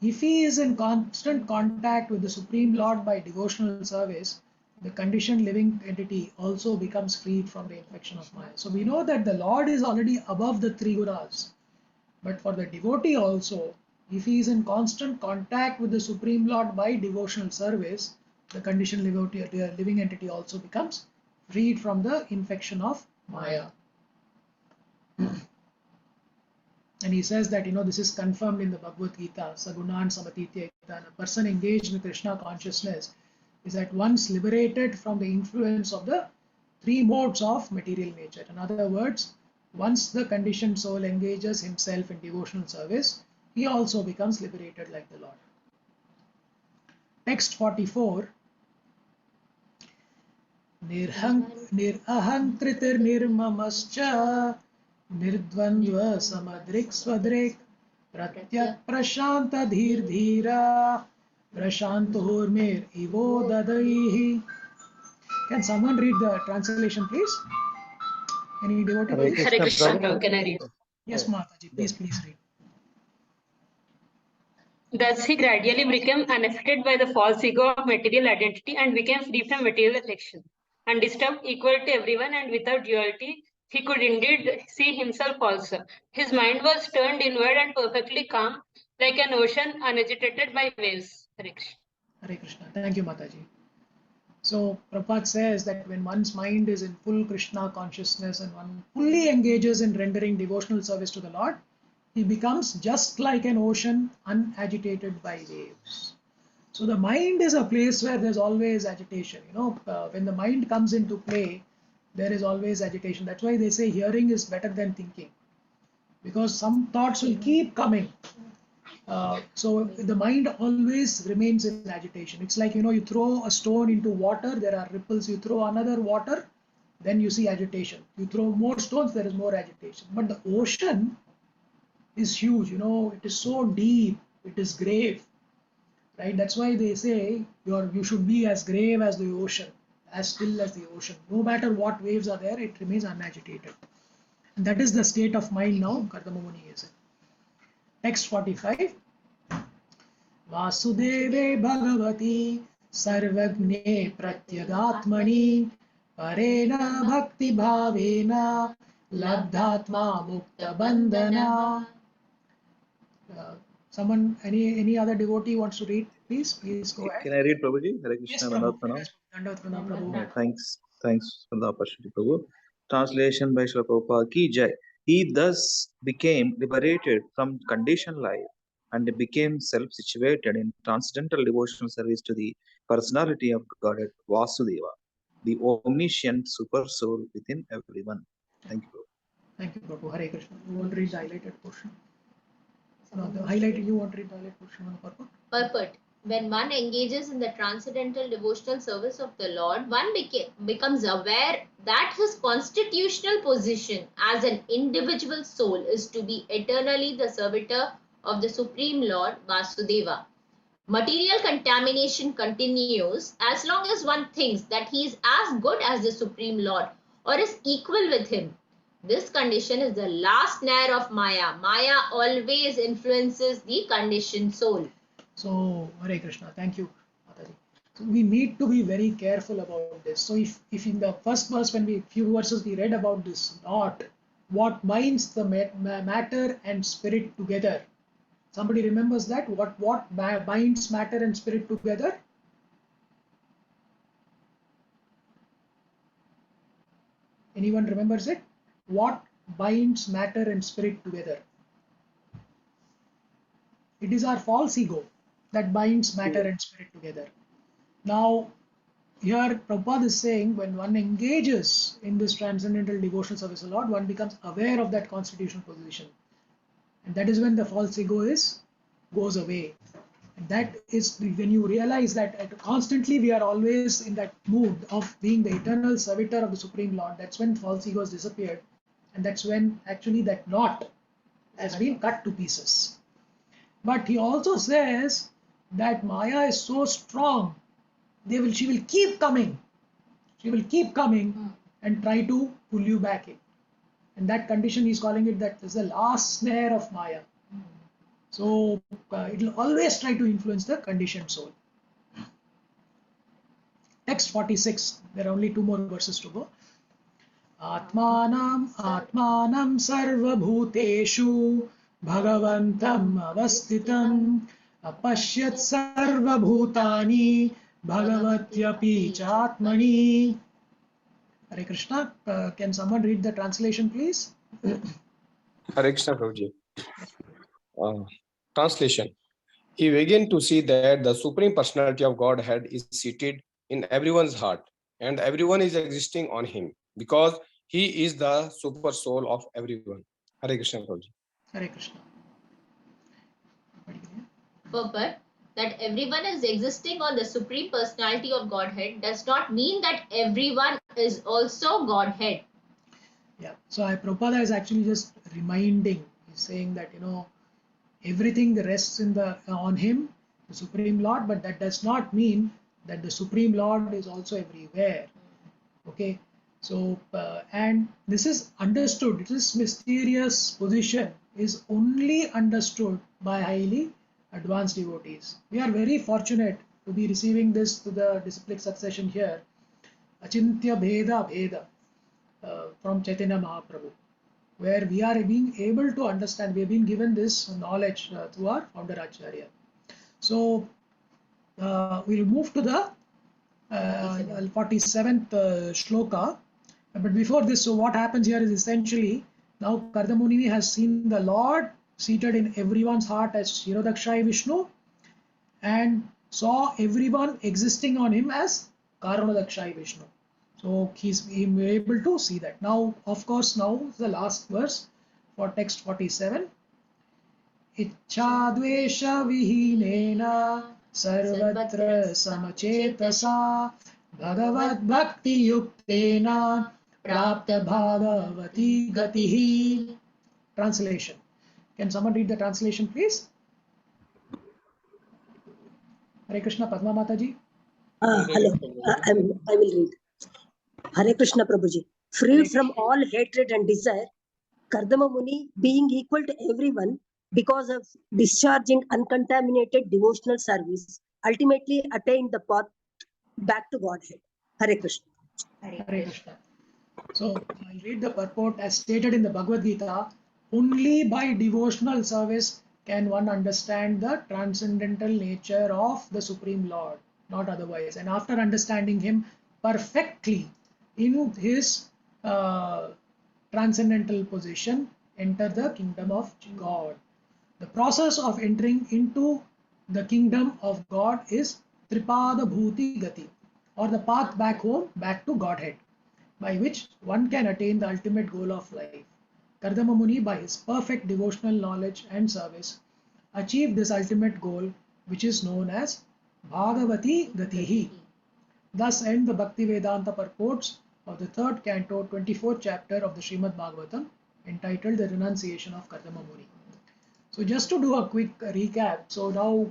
if he is in constant contact with the Supreme Lord by devotional service, the conditioned living entity also becomes freed from the infection of Maya. So we know that the Lord is already above the three gunas. But for the devotee also, if he is in constant contact with the Supreme Lord by devotional service, the conditioned living entity also becomes freed from the infection of Maya. And he says that, this is confirmed in the Bhagavad Gita, Sagunan Samatitya. A person engaged in Krishna consciousness is at once liberated from the influence of the three modes of material nature. In other words, once the conditioned soul engages himself in devotional service, he also becomes liberated like the Lord. Text 44. Nirahankritir nirmamascha nirdvandva samadrik swadrik pratyak prashanta dhir dhira prashantormir ivo dadaihi. Can someone read the translation, please? Any devotee, Hare please? Hare Krishna, Krishna, Prabhu. can I read? Yes, Mataji, please read. Thus he gradually became unaffected by the false ego of material identity and became free from material affection. Undisturbed, equal to everyone, and without duality, he could indeed see himself also. His mind was turned inward and perfectly calm, like an ocean unagitated by waves. Hare Krishna. Hare Krishna. Thank you, Mataji. So Prabhupada says that when one's mind is in full Krishna consciousness and one fully engages in rendering devotional service to the Lord, he becomes just like an ocean unagitated by waves. So the mind is a place where there's always agitation. When the mind comes into play, there is always agitation. That's why they say hearing is better than thinking, because some thoughts will keep coming. So the mind always remains in agitation. It's like, you throw a stone into water, there are ripples. You throw another water, then you see agitation. You throw more stones, there is more agitation. But the ocean is huge, it is so deep, it is grave, right? That's why they say you should be as grave as the ocean, as still as the ocean. No matter what waves are there, it remains unagitated. And that is the state of mind now Kardama Muni is in. Text 45. Vasudeve Bhagavati Sarvagne Pratyagatmani Parena Bhakti Bhavena Labdhatma Mukta Bandhana. Someone, any other devotee wants to read? Please go ahead. Can I read, Prabhuji? Hare Yes, Krishna, Prabhu. Dandavat Pranam. Dandavat Pranam, Prabhu. Thanks for the opportunity, Prabhu. Translation by Srila Prabhupada Ki Jai. He thus became liberated from conditioned life and became self-situated in transcendental devotional service to the personality of Godhead Vasudeva, the omniscient super soul within everyone. Thank you, Prabhu. Thank you, Prabhu. Hare Krishna. You want to read the highlighted portion? No, the highlighted, you want to read the highlighted portion on purport? Purport. When one engages in the transcendental devotional service of the Lord, one becomes aware that his constitutional position as an individual soul is to be eternally the servitor of the Supreme Lord Vasudeva. Material contamination continues as long as one thinks that he is as good as the Supreme Lord or is equal with him. This condition is the last snare of Maya. Maya always influences the conditioned soul. So, Hare Krishna, thank you, Mataji. So we need to be very careful about this. So if in the first verse, few verses we read about this, not what binds the matter and spirit together. Somebody remembers that? What binds matter and spirit together? Anyone remembers it? What binds matter and spirit together? It is our false ego that binds matter and spirit together. Now, here Prabhupada is saying when one engages in this transcendental devotional service of the Lord, one becomes aware of that constitutional position. And that is when the false ego goes away. And that is when you realize that constantly we are always in that mood of being the eternal servitor of the Supreme Lord. That's when false ego has disappeared. And that's when actually that knot has been cut to pieces. But he also says that Maya is so strong, she will keep coming. She will keep coming and try to pull you back in. And that condition, he's calling it that is the last snare of Maya. So it will always try to influence the conditioned soul. Text 46. There are only two more verses to go. Atmanam sarva bhuteshu bhagavantam avasthitam apashyat sarva bhutani bhagavatyapi chatmani. Hare Krishna. Can someone read the translation, please? Hare Krishna, Prabhuji. Translation. He began to see that the Supreme Personality of Godhead is seated in everyone's heart and everyone is existing on him because he is the super soul of everyone. Hare Krishna, Prabhuji. Hare Krishna. Purport. That everyone is existing on the Supreme Personality of Godhead does not mean that everyone is also Godhead. Yeah. So Prabhupada is actually just reminding. He's saying that everything rests on him, the Supreme Lord, but that does not mean that the Supreme Lord is also everywhere. Okay. So, and this is understood, this mysterious position is only understood by highly advanced devotees. We are very fortunate to be receiving this to the disciplic succession here, Achintya Bheda Bheda, from Chaitanya Mahaprabhu, where we are being able to understand, we have been given this knowledge through our founder Acharya. So, we'll move to the 47th shloka. But before this, so what happens here is essentially, now Kardamuni has seen the Lord seated in everyone's heart as Shirodakshai Vishnu, and saw everyone existing on him as Karanodakshai Vishnu. So he's able to see that. Now, of course, now the last verse for text 47. Ichchadvesha vihinena sarvatra samachetasa bhagavad bhakti yuktena prapta bhagavati gatihi. Translation. Can someone read the translation, please? Hare Krishna, Padma Mataji. Hello, I will read. Hare Krishna Prabhuji. Freed from all hatred and desire, Kardama Muni, being equal to everyone because of discharging uncontaminated devotional service, ultimately attained the path back to Godhead. Hare Krishna. Hare Krishna. So I'll read the purport as stated in the Bhagavad Gita. Only by devotional service can one understand the transcendental nature of the Supreme Lord, not otherwise. And after understanding him perfectly in his transcendental position, enter the kingdom of God. The process of entering into the kingdom of God is Tripada Bhuti Gati, or the path back home, back to Godhead, by which one can attain the ultimate goal of life. Kardama Muni, by his perfect devotional knowledge and service, achieved this ultimate goal, which is known as Bhagavati Gatihi. Thus end the Bhakti Vedanta purports of the 3rd Canto, 24th chapter of the Srimad Bhagavatam, entitled The Renunciation of Kardama Muni. So just to do a quick recap, so now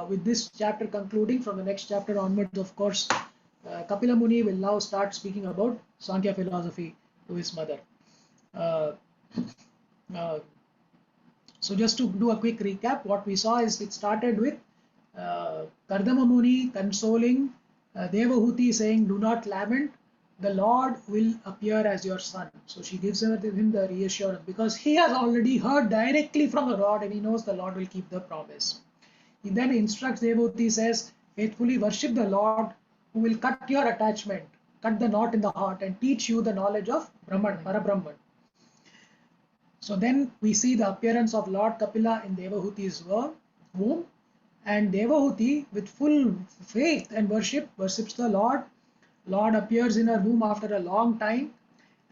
with this chapter concluding, from the next chapter onwards, of course, Kapila Muni will now start speaking about Sankhya philosophy to his mother. So just to do a quick recap, what we saw is it started with Kardama Muni consoling Devahuti, saying, "Do not lament, the Lord will appear as your son." So she gives him the reassurance, because he has already heard directly from the Lord and he knows the Lord will keep the promise. He then instructs Devahuti, says, "Faithfully worship the Lord, who will cut your attachment, cut the knot in the heart, and teach you the knowledge of Brahman, Parabrahman." So then we see the appearance of Lord Kapila in Devahuti's womb, and Devahuti, with full faith and worship, worships the Lord. Lord appears in her womb after a long time,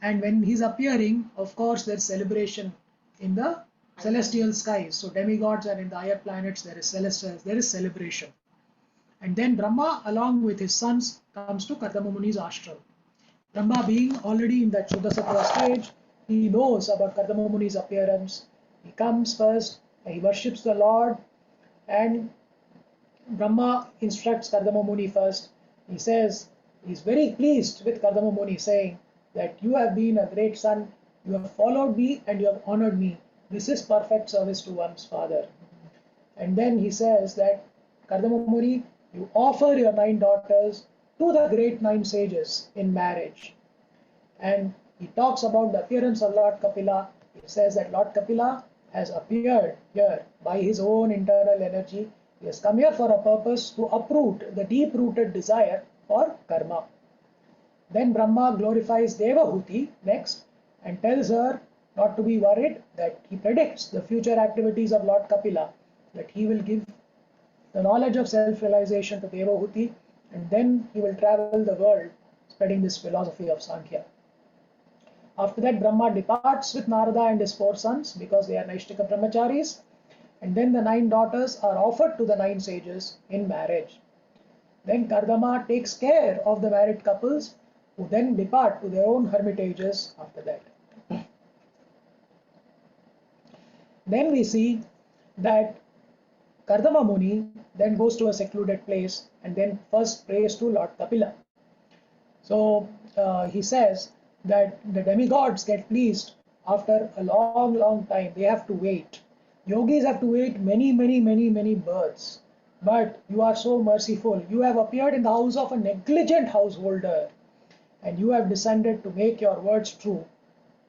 and when he's appearing, of course, there's celebration in the celestial skies. So demigods are in the higher planets, there is celebration. And then Brahma, along with his sons, comes to Kardama Muni's ashram. Brahma, being already in that Shuddha stage, he knows about Kardama Muni's appearance. He comes first, he worships the Lord, and Brahma instructs Kardama Muni first. He says he's very pleased with Kardama Muni, saying that you have been a great son, you have followed me and you have honored me. This is perfect service to one's father. And then he says that, Kardama Muni, you offer your 9 daughters to the great 9 sages in marriage. And he talks about the appearance of Lord Kapila. He says that Lord Kapila has appeared here by his own internal energy. He has come here for a purpose, to uproot the deep-rooted desire for karma. Then Brahma glorifies Devahuti next and tells her not to be worried, that he predicts the future activities of Lord Kapila, that he will give the knowledge of self-realization to Devahuti, and then he will travel the world spreading this philosophy of Sankhya. After that, Brahma departs with Narada and his 4 sons, because they are Naishtika Brahmacharis, and then the 9 daughters are offered to the 9 sages in marriage. Then Kardama takes care of the married couples, who then depart to their own hermitages after that. Then we see that Kardama Muni then goes to a secluded place and then first prays to Lord Kapila. So he says that the demigods get pleased after a long, long time. They have to wait. Yogis have to wait many births. But you are so merciful. You have appeared in the house of a negligent householder, and you have descended to make your words true,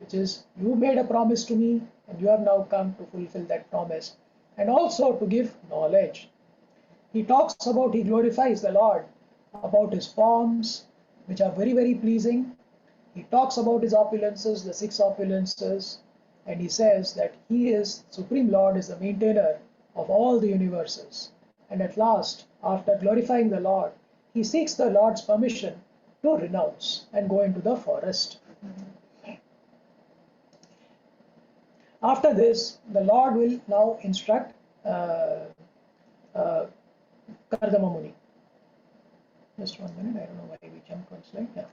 which is, you made a promise to me, and you have now come to fulfill that promise, and also to give knowledge. He talks about, he glorifies the Lord, about his forms, which are very pleasing. He talks about his opulences, the 6 opulences, and he says that he is, Supreme Lord is the maintainer of all the universes. And at last, after glorifying the Lord, he seeks the Lord's permission to renounce and go into the forest. After this, the Lord will now instruct Kardama Muni. Just 1 minute, I don't know why we jumped one slide. Yeah.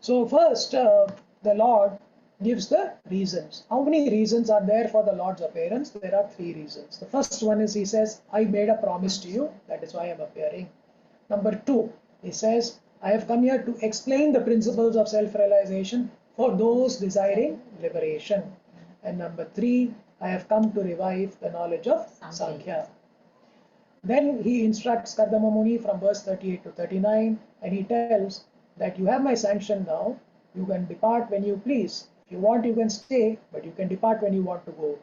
So first, the Lord gives the reasons. How many reasons are there for the Lord's appearance? There are 3 reasons. The first one is, he says, I made a promise to you, that is why I am appearing. Number 2, he says, I have come here to explain the principles of self-realization for those desiring liberation. And number 3, I have come to revive the knowledge of Sankhya. Then he instructs Kardama Muni from verse 38 to 39, and he tells that you have my sanction now, you can depart when you please. If you want, you can stay, but you can depart when you want to go.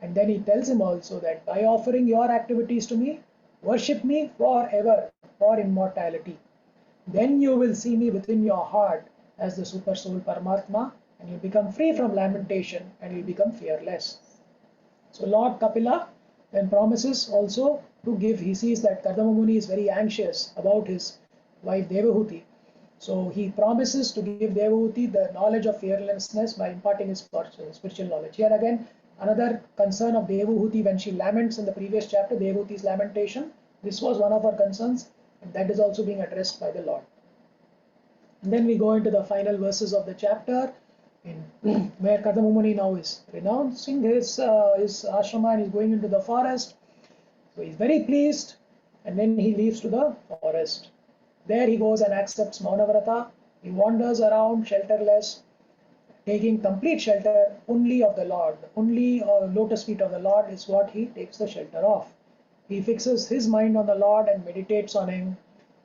And then he tells him also that by offering your activities to me, worship me forever, for immortality. Then you will see me within your heart as the super soul Paramatma, and you become free from lamentation and you become fearless. So Lord Kapila then promises also to give, he sees that Kardama Muni is very anxious about his wife Devahuti. So he promises to give Devahuti the knowledge of fearlessness by imparting his spiritual knowledge. Here again, another concern of Devahuti when she laments in the previous chapter, Devahuti's lamentation. This was one of her concerns, and that is also being addressed by the Lord. And then we go into the final verses of the chapter, where Kardama Muni now is renouncing his ashrama and is going into the forest. So he's very pleased, and then he leaves to the forest. There he goes and accepts Maunavrata. He wanders around shelterless, taking complete shelter only of the Lord. Only lotus feet of the Lord is what he takes the shelter of. He fixes his mind on the Lord and meditates on him,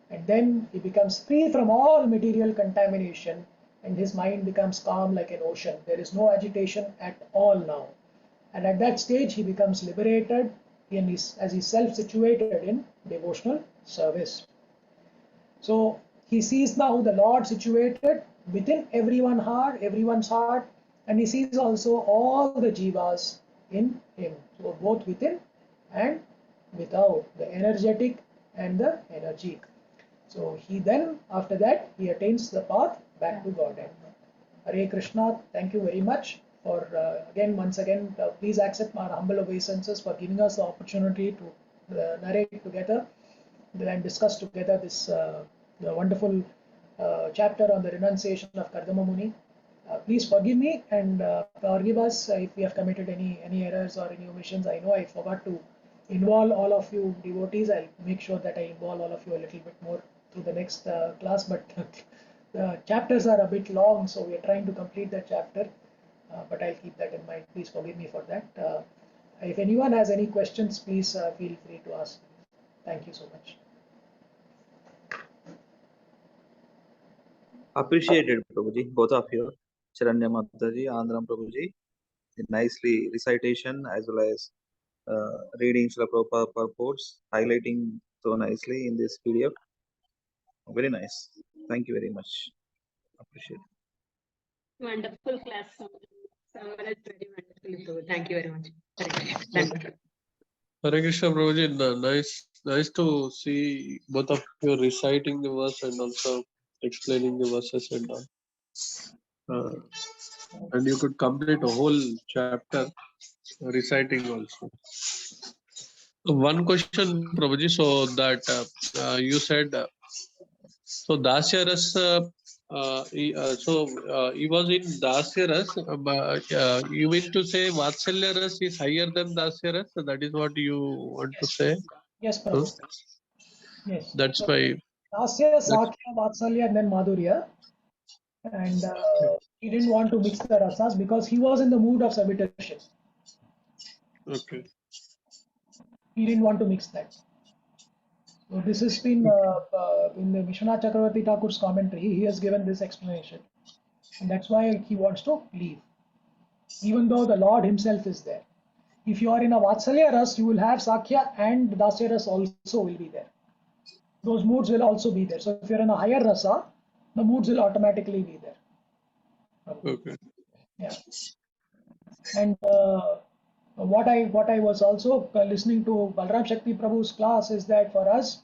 and then he becomes free from all material contamination, and his mind becomes calm like an ocean. There is no agitation at all now. And at that stage, he becomes liberated as he's self-situated in devotional service. So he sees now the Lord situated within everyone's heart, and he sees also all the jivas in him. So both within and without, the energetic and the energic. So he then, after that, he attains the path back to Godhead. Hare Krishna, thank you very much for once again, please accept our humble obeisances for giving us the opportunity to narrate together and discuss together this the wonderful chapter on the renunciation of Kardama Muni. Please forgive me and forgive us if we have committed any errors or any omissions. I know I forgot to involve all of you devotees. I'll make sure that I involve all of you a little bit more through the next class, but the chapters are a bit long, so we are trying to complete that chapter, but I'll keep that in mind. Please forgive me for that. If anyone has any questions, please feel free to ask. Thank you so much. Appreciated, Prabhuji, both of you, Charanya Mataji, Anandram Prabhuji, nicely recitation as well as reading Srila Prabhupada purports, highlighting so nicely in this PDF. Very nice. Thank you very much. Appreciate it. Wonderful class. Summarized very wonderfully, Prabhu. Thank you very much. Thank you. Hare Krishna, Prabhuji, nice to see both of you reciting the verse and also explaining the verses and all. And you could complete a whole chapter reciting also. One question, Prabhuji, so that you said, so Dasya Ras, he was in Dasya Ras, but you mean to say Vatsalya Ras is higher than Dasya Ras? So that is what you want to say? Yes, Prabhu. Yes. That's So, why. Dasya, Sakya, Vatsalya, and then Madhurya. and he didn't want to mix the rasas because he was in the mood of servitorship. Okay. He didn't want to mix that. So this has been in the Vishwanath Chakravarti Thakur's commentary. He has given this explanation, and that's why he wants to leave, even though the Lord Himself is there. If you are in a Vatsalya ras, you will have Sakya and Dasya ras also will be there. Those moods will also be there. So if you're in a higher rasa, the moods will automatically be there. Okay. Yeah. And what I was also listening to Balram Shakti Prabhu's class is that for us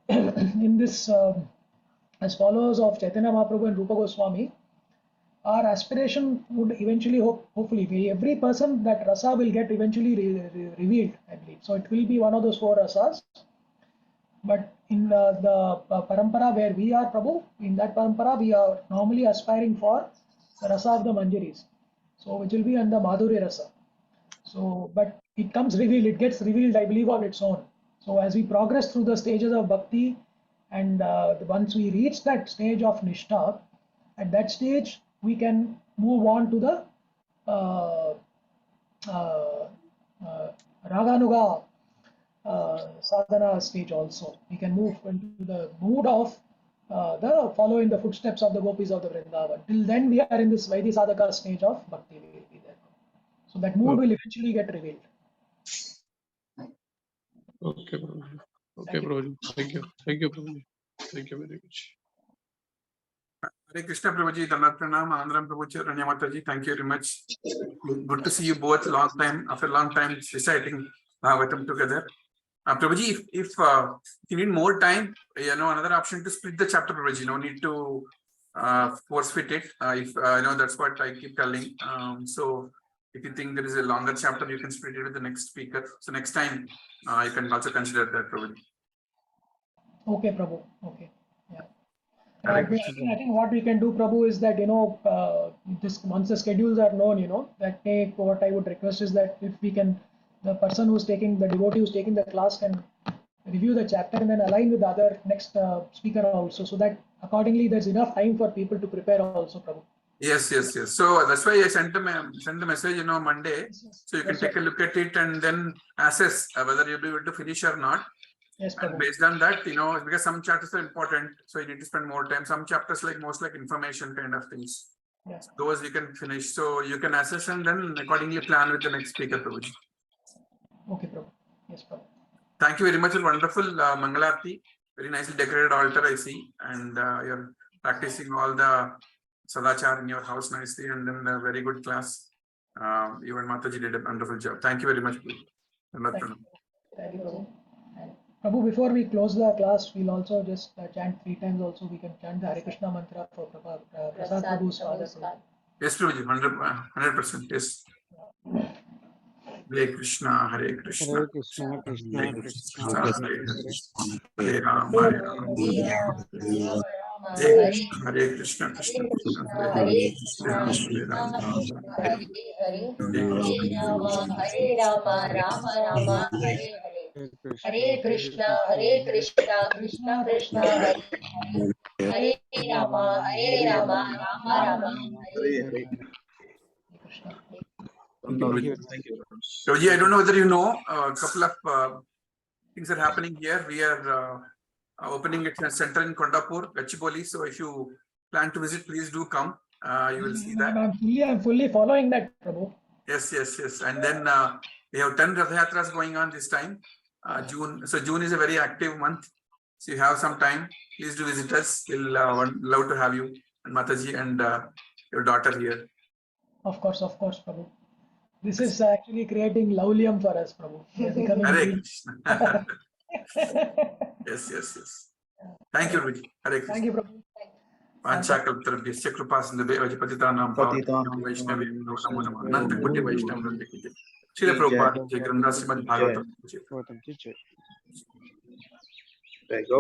in this as followers of Chaitanya Mahaprabhu and Rupa Goswami, our aspiration would eventually hopefully be every person that rasa will get eventually revealed, I believe. So it will be one of those 4 rasas. But in the parampara where we are, Prabhu, in that parampara we are normally aspiring for the rasa of the Manjaris. So which will be under Madhurya rasa. So, but it comes revealed, it gets revealed, I believe, on its own. So as we progress through the stages of bhakti, and once we reach that stage of nishtha, at that stage we can move on to the raganuga sadhana stage also. We can move into the mood of the following the footsteps of the gopis of the Vrindavan. Till then we are in this Vaidhi Sadhaka stage of bhakti. We will be there. So that mood will eventually get revealed. Okay, Prabhuji. Okay, Prabhuji. Thank you. Thank you, Prabhuji. Thank you very much. Hare Krishna Prabhuji, Dandavat Pranam, Anandram Prabhuji, Ranya Mataji, thank you very much. Good to see you both after a long time reciting Bhagavatam together. Prabhuji, if you need more time, another option to split the chapter, Prabhuji, no need to force fit it. That's what I keep telling. So if you think there is a longer chapter, you can split it with the next speaker. So next time, you can also consider that, Prabhuji. Okay, Prabhu. Okay. Yeah. I think what we can do, Prabhu, is that once the schedules are known, what I would request is that if we can, the devotee who's taking the class can review the chapter and then align with the other next speaker also, so that accordingly there's enough time for people to prepare also, Prabhu. Yes. So that's why I sent the message, Monday, so you can take a look at it and then assess whether you'll be able to finish or not. Yes, and based on that, because some chapters are important, so you need to spend more time. Some chapters most like information kind of things. Yeah. So those you can finish. So you can assess and then accordingly plan with the next speaker, Prabhuji. Okay, Prabhu. Yes, Prabhu. Thank you very much. Wonderful Mangalarti. Very nicely decorated altar, I see. And you're practicing all the Sadachar in your house nicely, and then a very good class. You and Mataji did a wonderful job. Thank you very much. Thank you, Prabhu. Prabhu, before we close the class, we'll also just chant 3 times also. We can chant the Hare Krishna mantra for Prasad Prabhu's father. Yes, Prabhuji, 100%. Yes. Hare Krishna, Hare Krishna. Hare Krishna, Krishna Krishna, Hare Rama, Hare Krishna, Krishna Krishna, Hare Rama, Rama, Hare Hare. Hare Krishna, Krishna Krishna, Hare Hare. Hare Rama, Rama, Hare Hare. Thank you. Prabhuji, I don't know whether you know, a couple of things are happening here. We are opening a center in Kondapur, Gachibowli. So if you plan to visit, please do come. You will see that. I'm fully following that, Prabhu. Yes. And then we have 10 Rath Yatras going on this time. June. So June is a very active month. So you have some time. Please do visit us. We'll love to have you and Mataji and your daughter here. Of course, Prabhu. This is actually creating laulyam for us, Prabhu. We are becoming Yes. Thank you, Ruji. Hare Krishna. Thank you, Prabhu. Panchakalptarabhyasya krupasindhabheva patitanam pavanam Vaishnavim namo namo Ananta Koti Vaishnavim Srila Prabhupada Jai Srimad Bhagavatam. Jai. There you go.